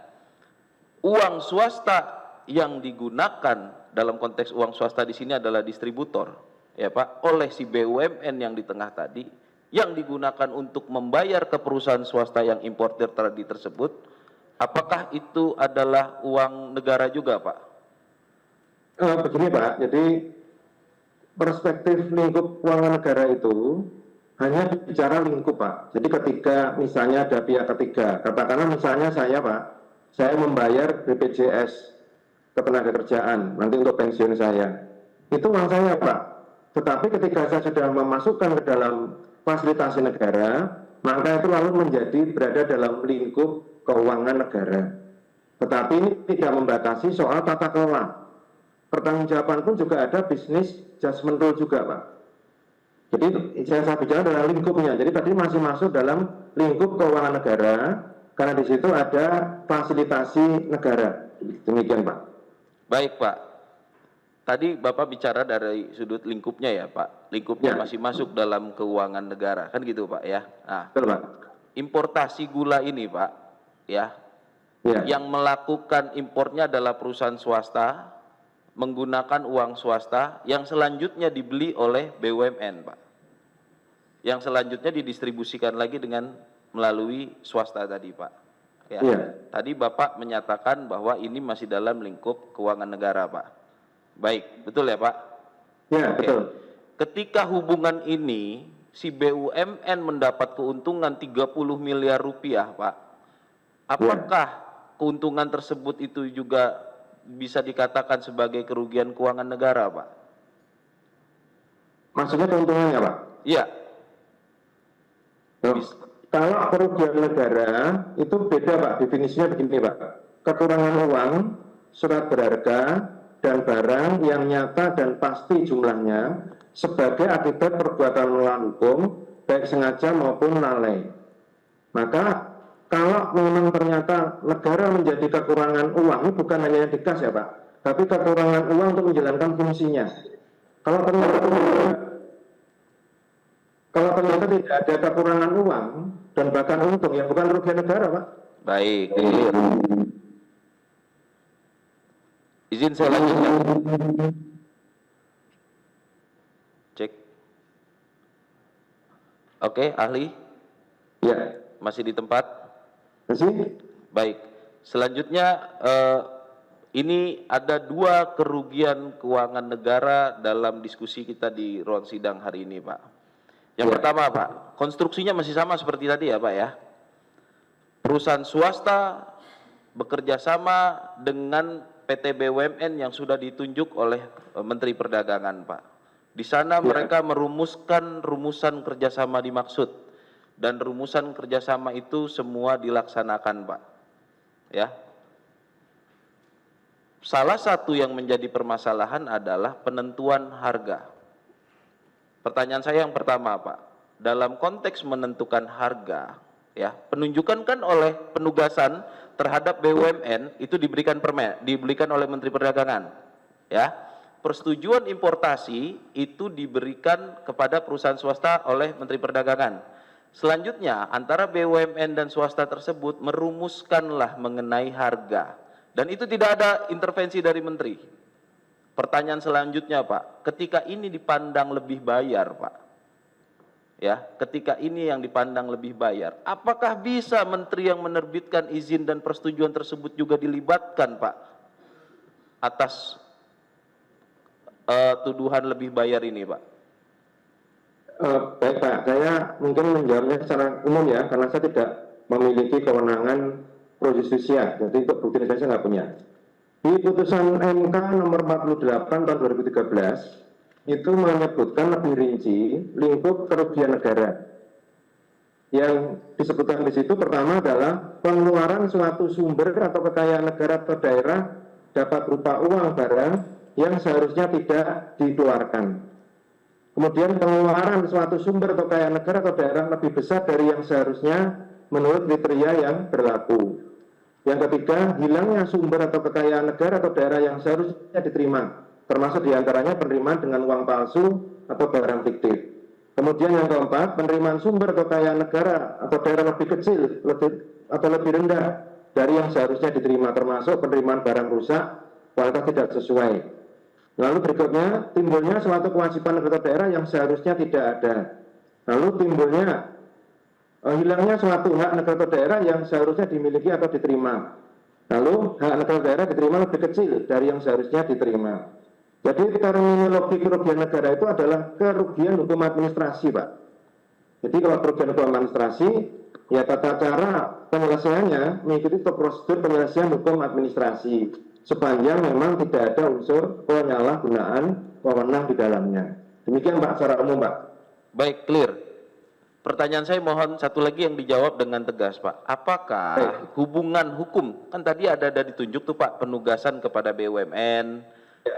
Uang swasta yang digunakan dalam konteks uang swasta di sini adalah distributor, ya Pak, oleh si BUMN yang di tengah tadi, yang digunakan untuk membayar ke perusahaan swasta yang importir tadi tersebut, apakah itu adalah uang negara juga, Pak? Begini, Pak, jadi perspektif lingkup keuangan negara itu hanya bicara lingkup, Pak. Jadi ketika misalnya ada pihak ketiga, katakanlah misalnya saya, Pak, saya membayar BPJS ketenagakerjaan nanti untuk pensiun saya, itu uang saya, Pak. Tetapi ketika saya sudah memasukkan ke dalam fasilitasi negara, maka itu lalu menjadi berada dalam lingkup keuangan negara. Tetapi ini tidak membatasi soal tata kelola. Pertanggungjawaban pun juga ada business judgment rule juga, Pak. Jadi saya bicara adalah lingkupnya. Jadi tadi masih masuk dalam lingkup keuangan negara, karena di situ ada fasilitasi negara. Demikian, Pak. Baik, Pak. Tadi Bapak bicara dari sudut lingkupnya ya, Pak. Lingkupnya masih masuk dalam keuangan negara, kan gitu, Pak, ya. Nah, betul, Pak. Importasi gula ini, Pak, ya. Yang melakukan impornya adalah perusahaan swasta menggunakan uang swasta yang selanjutnya dibeli oleh BUMN, Pak. Yang selanjutnya didistribusikan lagi dengan melalui swasta tadi, Pak. Ya. Tadi Bapak menyatakan bahwa ini masih dalam lingkup keuangan negara, Pak. Baik, betul ya, Pak? Ya, betul. Ketika hubungan ini si BUMN mendapat keuntungan 30 miliar rupiah, Pak. Apakah keuntungan tersebut itu juga bisa dikatakan sebagai kerugian keuangan negara, Pak? Maksudnya keuntungannya, Pak? Iya. Nah, kalau kerugian negara itu beda Pak, definisinya begini Pak. Kekurangan uang, surat berharga, dan barang yang nyata dan pasti jumlahnya sebagai akibat perbuatan melawan hukum, baik sengaja maupun lalai. Maka kalau memang ternyata negara menjadi kekurangan uang, ini bukan hanya yang dikas ya Pak, tapi kekurangan uang untuk menjalankan fungsinya. Kalau ternyata tidak ada kekurangan uang dan bahkan untung, yang bukan kerugian negara Pak. Baik, clear. Izin saya lanjutkan. Cek. Oke, ahli Ya, masih di tempat? masih? Baik. Selanjutnya ini ada 2 kerugian keuangan negara dalam diskusi kita di ruang sidang hari ini, Pak. Yang pertama, Pak, konstruksinya masih sama seperti tadi ya, Pak ya. Perusahaan swasta bekerja sama dengan PT BUMN yang sudah ditunjuk oleh Menteri Perdagangan, Pak. Di sana mereka merumuskan rumusan kerjasama dimaksud, dan rumusan kerjasama itu semua dilaksanakan, Pak. Ya. Salah satu yang menjadi permasalahan adalah penentuan harga. Pertanyaan saya yang pertama, Pak, dalam konteks menentukan harga, ya, penunjukan kan oleh penugasan terhadap BUMN itu diberikan oleh Menteri Perdagangan, ya. Persetujuan importasi itu diberikan kepada perusahaan swasta oleh Menteri Perdagangan. Selanjutnya antara BUMN dan swasta tersebut merumuskanlah mengenai harga, dan itu tidak ada intervensi dari Menteri. Pertanyaan selanjutnya, Pak, ketika ini dipandang lebih bayar, Pak, ya, ketika ini yang dipandang lebih bayar, apakah bisa Menteri yang menerbitkan izin dan persetujuan tersebut juga dilibatkan, Pak, atas tuduhan lebih bayar ini, Pak? Baik Pak, saya mungkin menjawabnya secara umum ya, karena saya tidak memiliki kewenangan pro justisia, jadi untuk bukti saya nggak punya. Di putusan MK nomor 48 tahun 2013, itu menyebutkan lebih rinci lingkup kerugian negara. Yang disebutkan di situ pertama adalah pengeluaran suatu sumber atau kekayaan negara atau daerah dapat berupa uang barang yang seharusnya tidak dikeluarkan. Kemudian pengeluaran suatu sumber atau kekayaan negara atau daerah lebih besar dari yang seharusnya menurut kriteria yang berlaku. Yang ketiga, hilangnya sumber atau kekayaan negara atau daerah yang seharusnya diterima, termasuk diantaranya penerimaan dengan uang palsu atau barang fiktif. Kemudian yang keempat, penerimaan sumber atau kekayaan negara atau daerah lebih kecil atau lebih rendah dari yang seharusnya diterima, termasuk penerimaan barang rusak, kualitas tidak sesuai. Lalu berikutnya, timbulnya suatu kewajiban negara atau daerah yang seharusnya tidak ada. Lalu timbulnya hilangnya suatu hak negara atau daerah yang seharusnya dimiliki atau diterima. Lalu hak negara atau daerah diterima lebih kecil dari yang seharusnya diterima. Jadi terminologi kerugian negara itu adalah kerugian hukum administrasi, Pak. Jadi kalau kerugian hukum administrasi, ya tata cara penyelesaiannya mengikuti prosedur penyelesaian hukum administrasi, sepanjang memang tidak ada unsur penyalahgunaan wewenang di dalamnya. Demikian Pak, secara umum Pak. Baik, clear. Pertanyaan saya mohon satu lagi yang dijawab dengan tegas, Pak. Apakah hubungan hukum, kan tadi ada ditunjuk tuh Pak, penugasan kepada BUMN,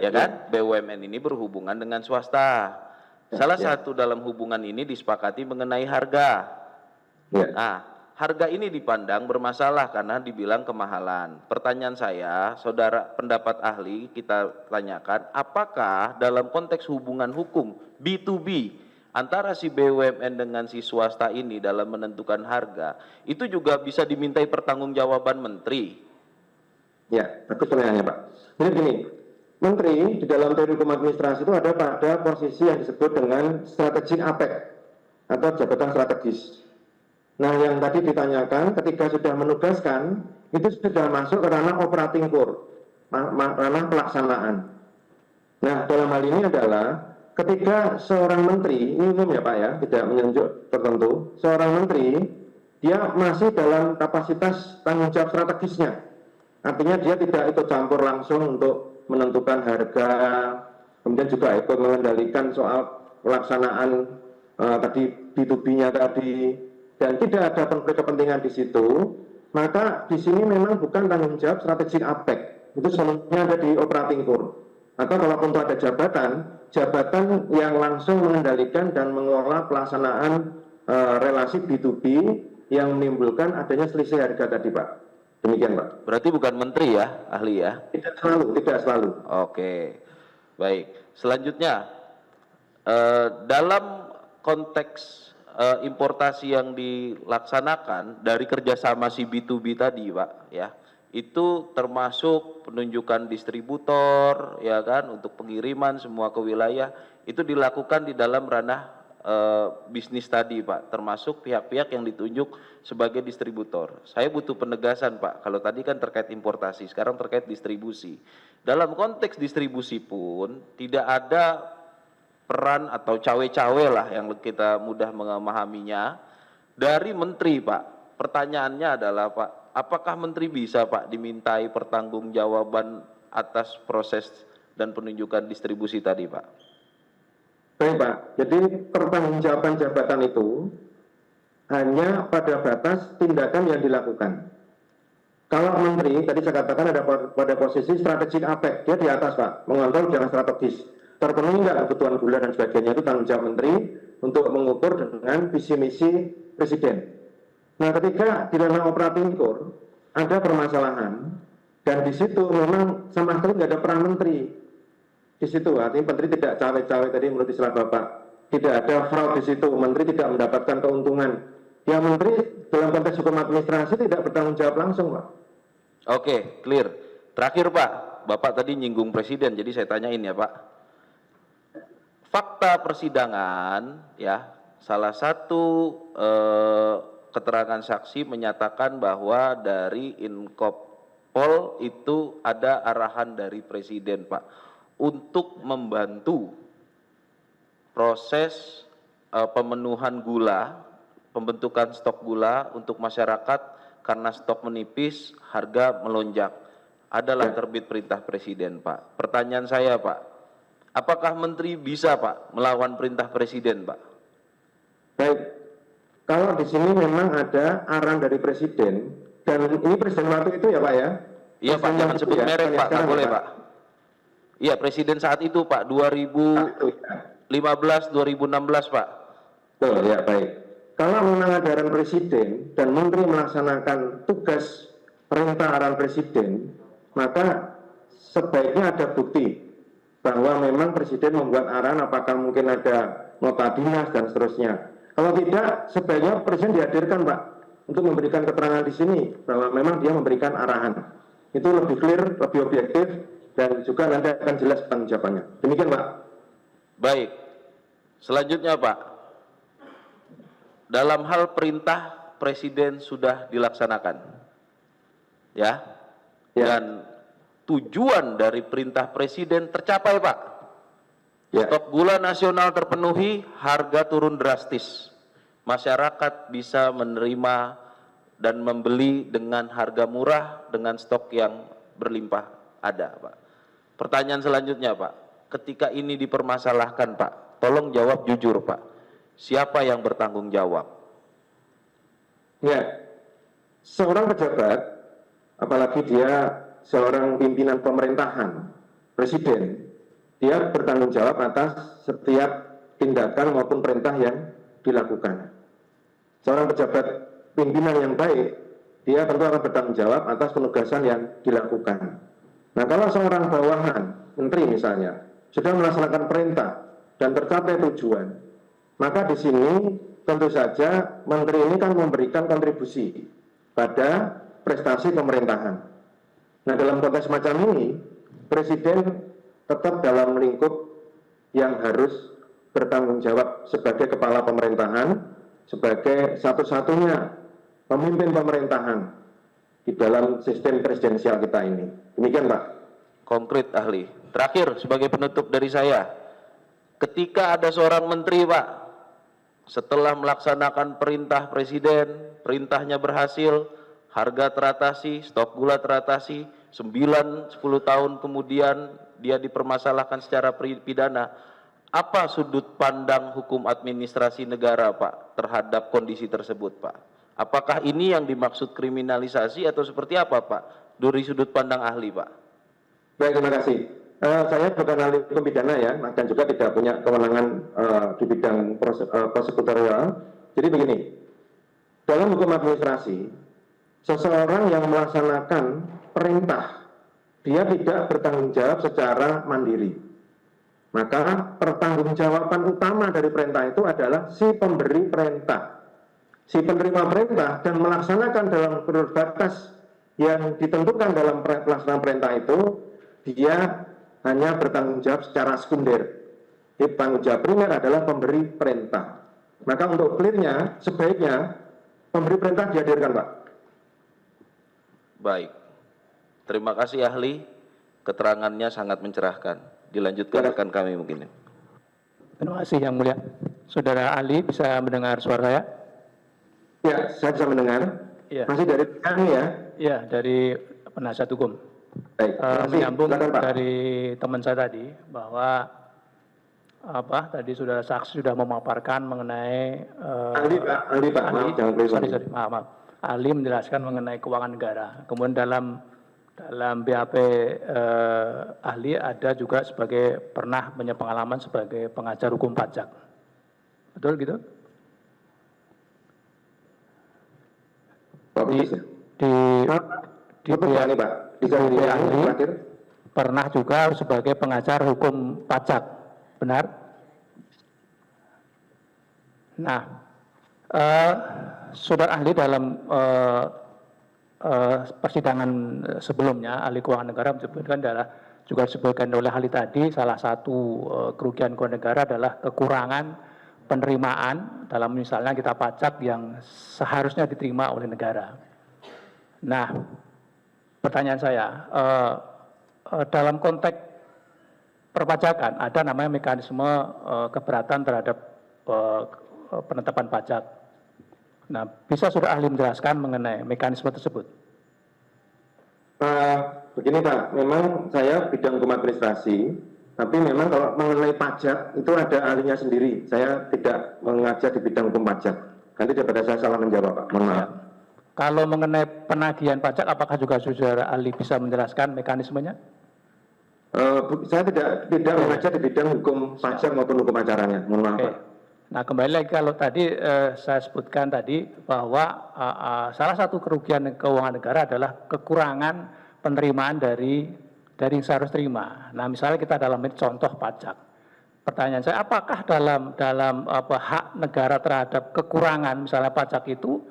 ya kan? BUMN ini berhubungan dengan swasta. Salah satu dalam hubungan ini disepakati mengenai harga. Nah, harga ini dipandang bermasalah karena dibilang kemahalan. Pertanyaan saya, saudara pendapat ahli, kita tanyakan, apakah dalam konteks hubungan hukum B2B antara si BUMN dengan si swasta ini dalam menentukan harga, itu juga bisa dimintai pertanggungjawaban Menteri? Ya, bagus pertanyaannya Pak. Jadi gini, Menteri di dalam teori hukum administrasi itu ada pada posisi yang disebut dengan strategic APEC atau jabatan strategis. Nah, yang tadi ditanyakan ketika sudah menugaskan, itu sudah masuk ke ranah operating core, ranah pelaksanaan. Nah, dalam hal ini adalah ketika seorang menteri, ini umum ya Pak ya, tidak menunjuk tertentu, seorang menteri, dia masih dalam kapasitas tanggung jawab strategisnya. Artinya dia tidak ikut campur langsung untuk menentukan harga, kemudian juga ikut mengendalikan soal pelaksanaan tadi B2B-nya tadi, dan tidak ada konflik kepentingan di situ, maka di sini memang bukan tanggung jawab strategic aspek, itu semuanya ada di operating core. Atau kalaupun itu ada jabatan yang langsung mengendalikan dan mengelola pelaksanaan relasi B2B yang menimbulkan adanya selisih harga tadi, Pak. Demikian, Pak. Berarti bukan menteri ya, ahli ya? Tidak selalu. Oke, baik. Selanjutnya, dalam konteks importasi yang dilaksanakan dari kerjasama si B2B tadi, Pak, ya, itu termasuk penunjukan distributor, ya kan, untuk pengiriman semua ke wilayah, itu dilakukan di dalam ranah bisnis tadi, Pak, termasuk pihak-pihak yang ditunjuk sebagai distributor. Saya butuh penegasan, Pak. Kalau tadi kan terkait importasi, sekarang terkait distribusi. Dalam konteks distribusi pun tidak ada peran atau cawe-cawe lah yang kita mudah memahaminya dari menteri, Pak. Pertanyaannya adalah, Pak, apakah menteri bisa, Pak, dimintai pertanggungjawaban atas proses dan penunjukan distribusi tadi, Pak? Baik, Pak. Jadi pertanggungjawaban jabatan itu hanya pada batas tindakan yang dilakukan. Kalau menteri, tadi saya katakan ada pada posisi strategik aspek, dia di atas, Pak, mengontrol jangan strategis. Terpenuhi nggak kebutuhan gula dan sebagainya, itu tanggung jawab menteri untuk mengukur dengan visi misi presiden. Nah, ketika di dalam operating core ada permasalahan dan di situ memang sama sekali nggak ada peran menteri di situ, artinya menteri tidak cawe-cawe tadi menurut istilah Bapak, tidak ada fraud di situ, menteri tidak mendapatkan keuntungan. Ya, menteri dalam konteks hukum administrasi tidak bertanggung jawab langsung, Pak. Oke, clear. Terakhir, Pak, Bapak tadi nyinggung presiden, jadi saya tanyain ya, Pak. Fakta persidangan, ya, salah satu keterangan saksi menyatakan bahwa dari Inkopol itu ada arahan dari presiden, Pak, untuk membantu proses pemenuhan gula, pembentukan stok gula untuk masyarakat karena stok menipis, harga melonjak. Adalah terbit perintah presiden, Pak. Pertanyaan saya, Pak, apakah menteri bisa, Pak, melawan perintah presiden, Pak? Baik, kalau di sini memang ada arahan dari presiden, dan ini presiden waktu itu ya, Pak, ya? Iya, Pak, jangan sebut merek, Pak, nggak boleh, Pak. Iya, presiden saat itu, Pak, 2015, 2016, Pak. Betul, ya, baik. Kalau memang ada arahan presiden dan menteri melaksanakan tugas perintah arahan presiden, maka sebaiknya ada bukti bahwa memang presiden membuat arahan, apakah mungkin ada nota dinas dan seterusnya. Kalau tidak, sebaiknya presiden dihadirkan, Pak, untuk memberikan keterangan di sini bahwa memang dia memberikan arahan. Itu lebih clear, lebih objektif, dan juga nanti akan jelas tanggung jawabannya. Demikian, Pak. Baik. Selanjutnya, Pak, dalam hal perintah presiden sudah dilaksanakan, ya, dan tujuan dari perintah presiden tercapai, Pak. Stok gula nasional terpenuhi, harga turun drastis. Masyarakat bisa menerima dan membeli dengan harga murah dengan stok yang berlimpah ada, Pak. Pertanyaan selanjutnya, Pak, ketika ini dipermasalahkan, Pak, tolong jawab jujur, Pak. Siapa yang bertanggung jawab? Ya, seorang pejabat, apalagi dia seorang pimpinan pemerintahan, presiden, dia bertanggung jawab atas setiap tindakan maupun perintah yang dilakukan. Seorang pejabat pimpinan yang baik, dia tentu akan bertanggung jawab atas penugasan yang dilakukan. Nah, kalau seorang bawahan, menteri misalnya, sudah melaksanakan perintah dan tercapai tujuan, maka di sini tentu saja menteri ini kan memberikan kontribusi pada prestasi pemerintahan. Nah, dalam konteks semacam ini, presiden tetap dalam lingkup yang harus bertanggung jawab sebagai kepala pemerintahan, sebagai satu-satunya pemimpin pemerintahan di dalam sistem presidensial kita ini. Demikian, Pak. Konkret, ahli. Terakhir, sebagai penutup dari saya, ketika ada seorang menteri, Pak, setelah melaksanakan perintah presiden, perintahnya berhasil, harga teratasi, stok gula teratasi, 9-10 tahun kemudian dia dipermasalahkan secara pidana. Apa sudut pandang hukum administrasi negara, Pak, terhadap kondisi tersebut, Pak? Apakah ini yang dimaksud kriminalisasi atau seperti apa, Pak? Dari sudut pandang ahli, Pak. Baik, terima kasih. Saya bukan ahli hukum pidana ya, dan juga tidak punya kewenangan di bidang prosekutorial. Jadi begini, dalam hukum administrasi, seseorang yang melaksanakan perintah, dia tidak bertanggung jawab secara mandiri. Maka pertanggungjawaban utama dari perintah itu adalah si pemberi perintah. Si penerima perintah dan melaksanakan dalam koridor batas yang ditentukan dalam pelaksanaan perintah itu, dia hanya bertanggung jawab secara sekunder. Jadi tanggung jawab primer adalah pemberi perintah. Maka untuk clear-nya, sebaiknya pemberi perintah dihadirkan, Pak. Baik. Terima kasih ahli. Keterangannya sangat mencerahkan. Dilanjutkan rekan kami mungkin. Terima kasih Yang Mulia. Saudara ahli bisa mendengar suara saya? Ya, saya bisa mendengar. Ya. Masih dari kami ya? Ya, dari penasihat hukum. Baik, terima kasih. Menyambung Silakan, Pak. dari teman saya tadi bahwa tadi saksi sudah memaparkan mengenai Ahli, Pak. Maaf, jangan pribadi. maaf. Ahli menjelaskan mengenai keuangan negara. Kemudian dalam BAP ahli ada juga pernah punya pengalaman sebagai pengajar hukum pajak. Betul gitu? Pak, Di betul, Pak, ini, Pak. Bisa BAP diulangi ahli terakhir? pernah juga sebagai pengajar hukum pajak. Benar? Nah, saudara ahli dalam persidangan sebelumnya, ahli keuangan negara menyebutkan juga disebutkan oleh ahli tadi, salah satu kerugian keuangan negara adalah kekurangan penerimaan dalam misalnya kita pajak yang seharusnya diterima oleh negara. Nah, pertanyaan saya, dalam konteks perpajakan ada namanya mekanisme keberatan terhadap penetapan pajak. Nah, bisa sudah ahli menjelaskan mengenai mekanisme tersebut? Begini Pak, memang saya bidang hukum administrasi, tapi memang kalau mengenai pajak itu ada ahlinya sendiri. Saya tidak mengajar di bidang hukum pajak. Nanti daripada saya salah menjawab, Pak. Mohon maaf. Ya. Kalau mengenai penagihan pajak, apakah juga saudara ahli bisa menjelaskan mekanismenya? Saya tidak mengajar di bidang hukum pajak maupun hukum acaranya. Mohon maaf, Oke. Pak. Nah, kembali lagi kalau tadi saya sebutkan tadi bahwa salah satu kerugian keuangan negara adalah kekurangan penerimaan dari yang seharus terima. Nah, misalnya kita dalam contoh pajak. Pertanyaan saya, apakah dalam hak negara terhadap kekurangan misalnya pajak itu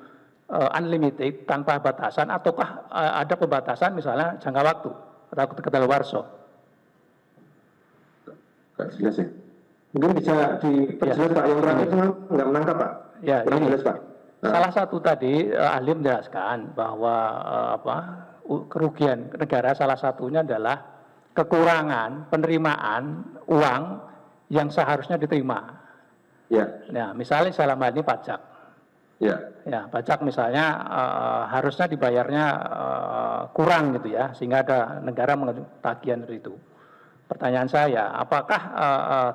unlimited tanpa batasan, ataukah ada pembatasan misalnya jangka waktu atau kedaluarsa? Jelas ya. Mungkin bisa diperjelas Pak, yang terakhir saya nggak menangkap Pak. Ya, kurang ini jelas Pak. salah satu tadi ahli menjelaskan bahwa kerugian negara salah satunya adalah kekurangan penerimaan uang yang seharusnya diterima. Ya, Nah, misalnya dalam hal ini pajak. ya, Ya, pajak misalnya harusnya dibayarnya kurang gitu ya, sehingga ada negara mengajukan tagihan itu. Pertanyaan saya, apakah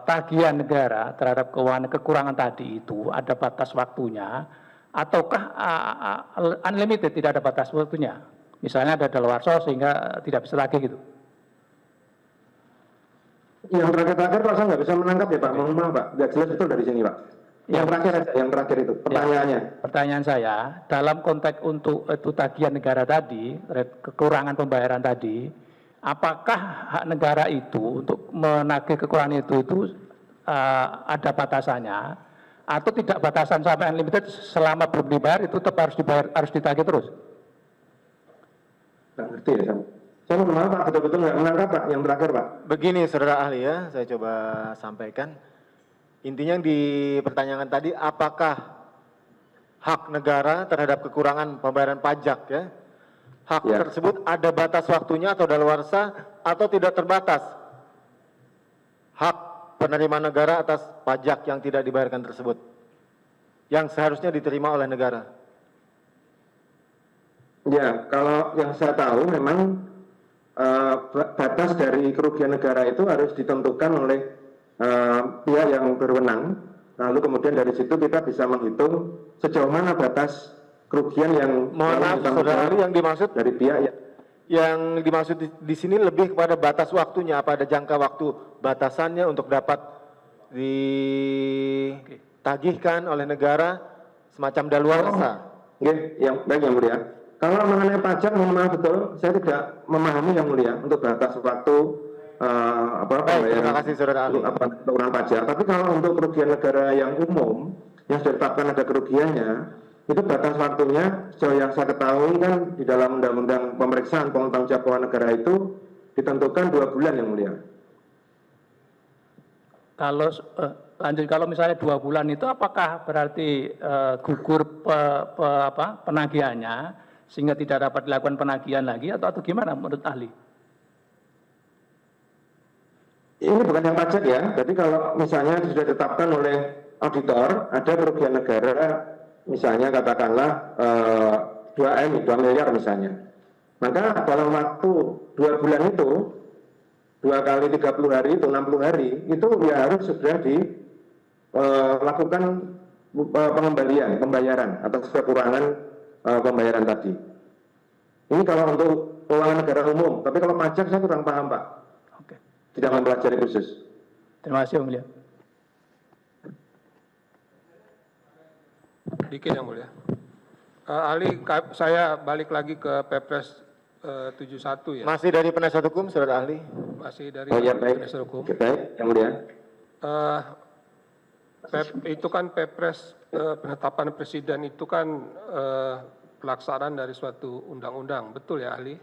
tagihan negara terhadap keuangan kekurangan tadi itu ada batas waktunya, ataukah unlimited tidak ada batas waktunya? Misalnya ada daluarsa sehingga tidak bisa lagi gitu. Yang terakhir Pak, saya nggak bisa menangkap ya Pak. Mohon maaf Pak, nggak jelas betul dari sini Pak. Yang terakhir aja, yang terakhir itu pertanyaannya. Pertanyaan saya, dalam konteks untuk itu tagihan negara tadi, kekurangan pembayaran tadi, apakah hak negara itu untuk menagih kekurangan itu ada batasannya, atau tidak batasan sampai unlimited selama belum dibayar itu tetap harus dibayar, harus ditagih terus? Nggak ngerti ya saya mohon maaf Pak, betul-betul nggak menangkap Pak. Yang terakhir Pak. Begini saudara ahli ya, saya coba sampaikan. Intinya di pertanyaan tadi, apakah hak negara terhadap kekurangan pembayaran pajak ya, hak Ya. tersebut ada batas waktunya atau daluarsa atau tidak terbatas? Hak penerima negara atas pajak yang tidak dibayarkan tersebut, yang seharusnya diterima oleh negara. Ya, kalau yang saya tahu memang batas dari kerugian negara itu harus ditentukan oleh pihak yang berwenang. Lalu kemudian dari situ kita bisa menghitung sejauh mana batas kerugian yang Mohon maaf, saudara ahli, yang dimaksud dari pihak yang dimaksud di sini lebih kepada batas waktunya. Apa ada jangka waktu batasannya untuk dapat ditagihkan oleh negara semacam daluarsa? Oke, yang baik yang mulia. Kalau mengenai pajak, mohon maaf betul, saya tidak memahami yang mulia untuk batas waktu Terima kasih saudara ahli. pengurangan pajak. Tapi kalau untuk kerugian negara yang umum yang sudah ditetapkan ada kerugiannya, itu batas waktunya sejauh yang saya ketahui kan di dalam undang-undang pemeriksaan pengetahuan jawab keuangan negara itu ditentukan 2 bulan yang mulia. Kalau lanjut, kalau misalnya 2 bulan itu apakah berarti gugur penagihannya sehingga tidak dapat dilakukan penagihan lagi atau gimana menurut ahli? Ini bukan yang pajak ya. Jadi kalau misalnya sudah ditetapkan oleh auditor ada kerugian negara, misalnya katakanlah 2 miliar misalnya, maka dalam waktu 2 bulan itu 2 kali 30 hari itu 60 hari itu ya harus sudah dilakukan pembayaran atas kekurangan pembayaran tadi. Ini kalau untuk keuangan negara umum, tapi kalau pajak saya kurang paham Pak. Oke. Tidak mempelajari khusus. Terima kasih Yang Mulia. Dikit Yang Mulia. Ahli, saya balik lagi ke Perpres 71 ya. Masih dari penasihat hukum, saudara ahli? Masih dari Oh ya baik. penasihat hukum. Baik, yang mulia. Itu kan Perpres penetapan presiden itu kan pelaksanaan dari suatu undang-undang, betul ya ahli?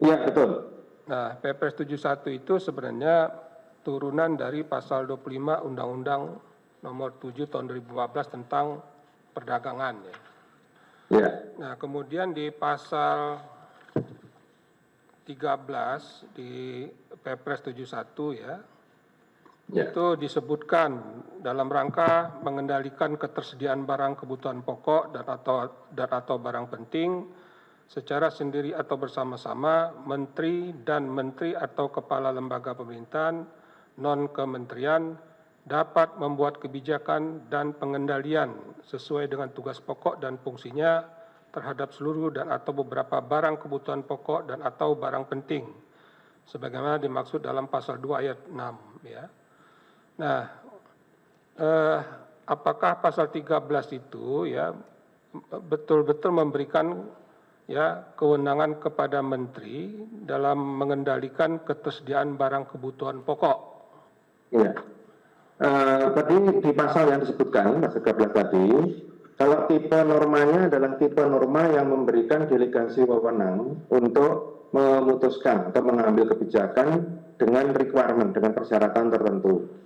Iya betul. Nah, Perpres 71 itu sebenarnya turunan dari pasal 25 Undang-Undang Nomor 7 Tahun 2014 tentang perdagangan ya. Iya. Nah, kemudian di pasal 13 di Perpres 71 ya, itu disebutkan dalam rangka mengendalikan ketersediaan barang kebutuhan pokok dan atau barang penting secara sendiri atau bersama-sama menteri dan menteri atau kepala lembaga pemerintahan non kementerian dapat membuat kebijakan dan pengendalian sesuai dengan tugas pokok dan fungsinya terhadap seluruh dan atau beberapa barang kebutuhan pokok dan atau barang penting sebagaimana dimaksud dalam pasal 2 ayat 6 ya. Nah, apakah pasal 13 itu ya betul-betul memberikan ya kewenangan kepada menteri dalam mengendalikan ketersediaan barang kebutuhan pokok? Iya. Tadi di pasal yang disebutkan, pasal 13 tadi, kalau tipe normanya adalah tipe norma yang memberikan delegasi wewenang untuk memutuskan atau mengambil kebijakan dengan requirement, dengan persyaratan tertentu.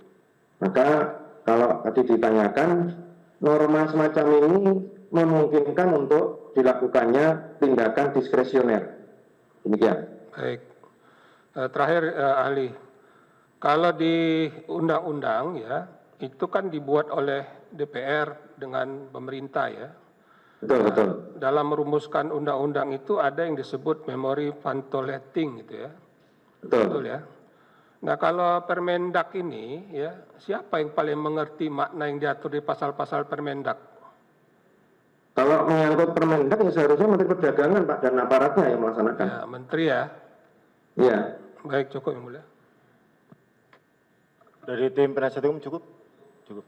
Maka kalau tadi ditanyakan, norma semacam ini memungkinkan untuk dilakukannya tindakan diskresioner. Demikian. Baik. Terakhir ahli, kalau di undang-undang ya, itu kan dibuat oleh DPR dengan pemerintah ya. Betul, betul. Dalam merumuskan undang-undang itu ada yang disebut memori vantoleting gitu ya. Betul. Betul ya. Nah, kalau Permendak ini ya, siapa yang paling mengerti makna yang diatur di pasal-pasal Permendak? Kalau menyangkut Permendak ya seharusnya Menteri Perdagangan Pak dan aparatnya yang melaksanakan. Ya, menteri ya. Iya. Baik, cukup yang mulia. Dari tim penasihat hukum cukup? Cukup.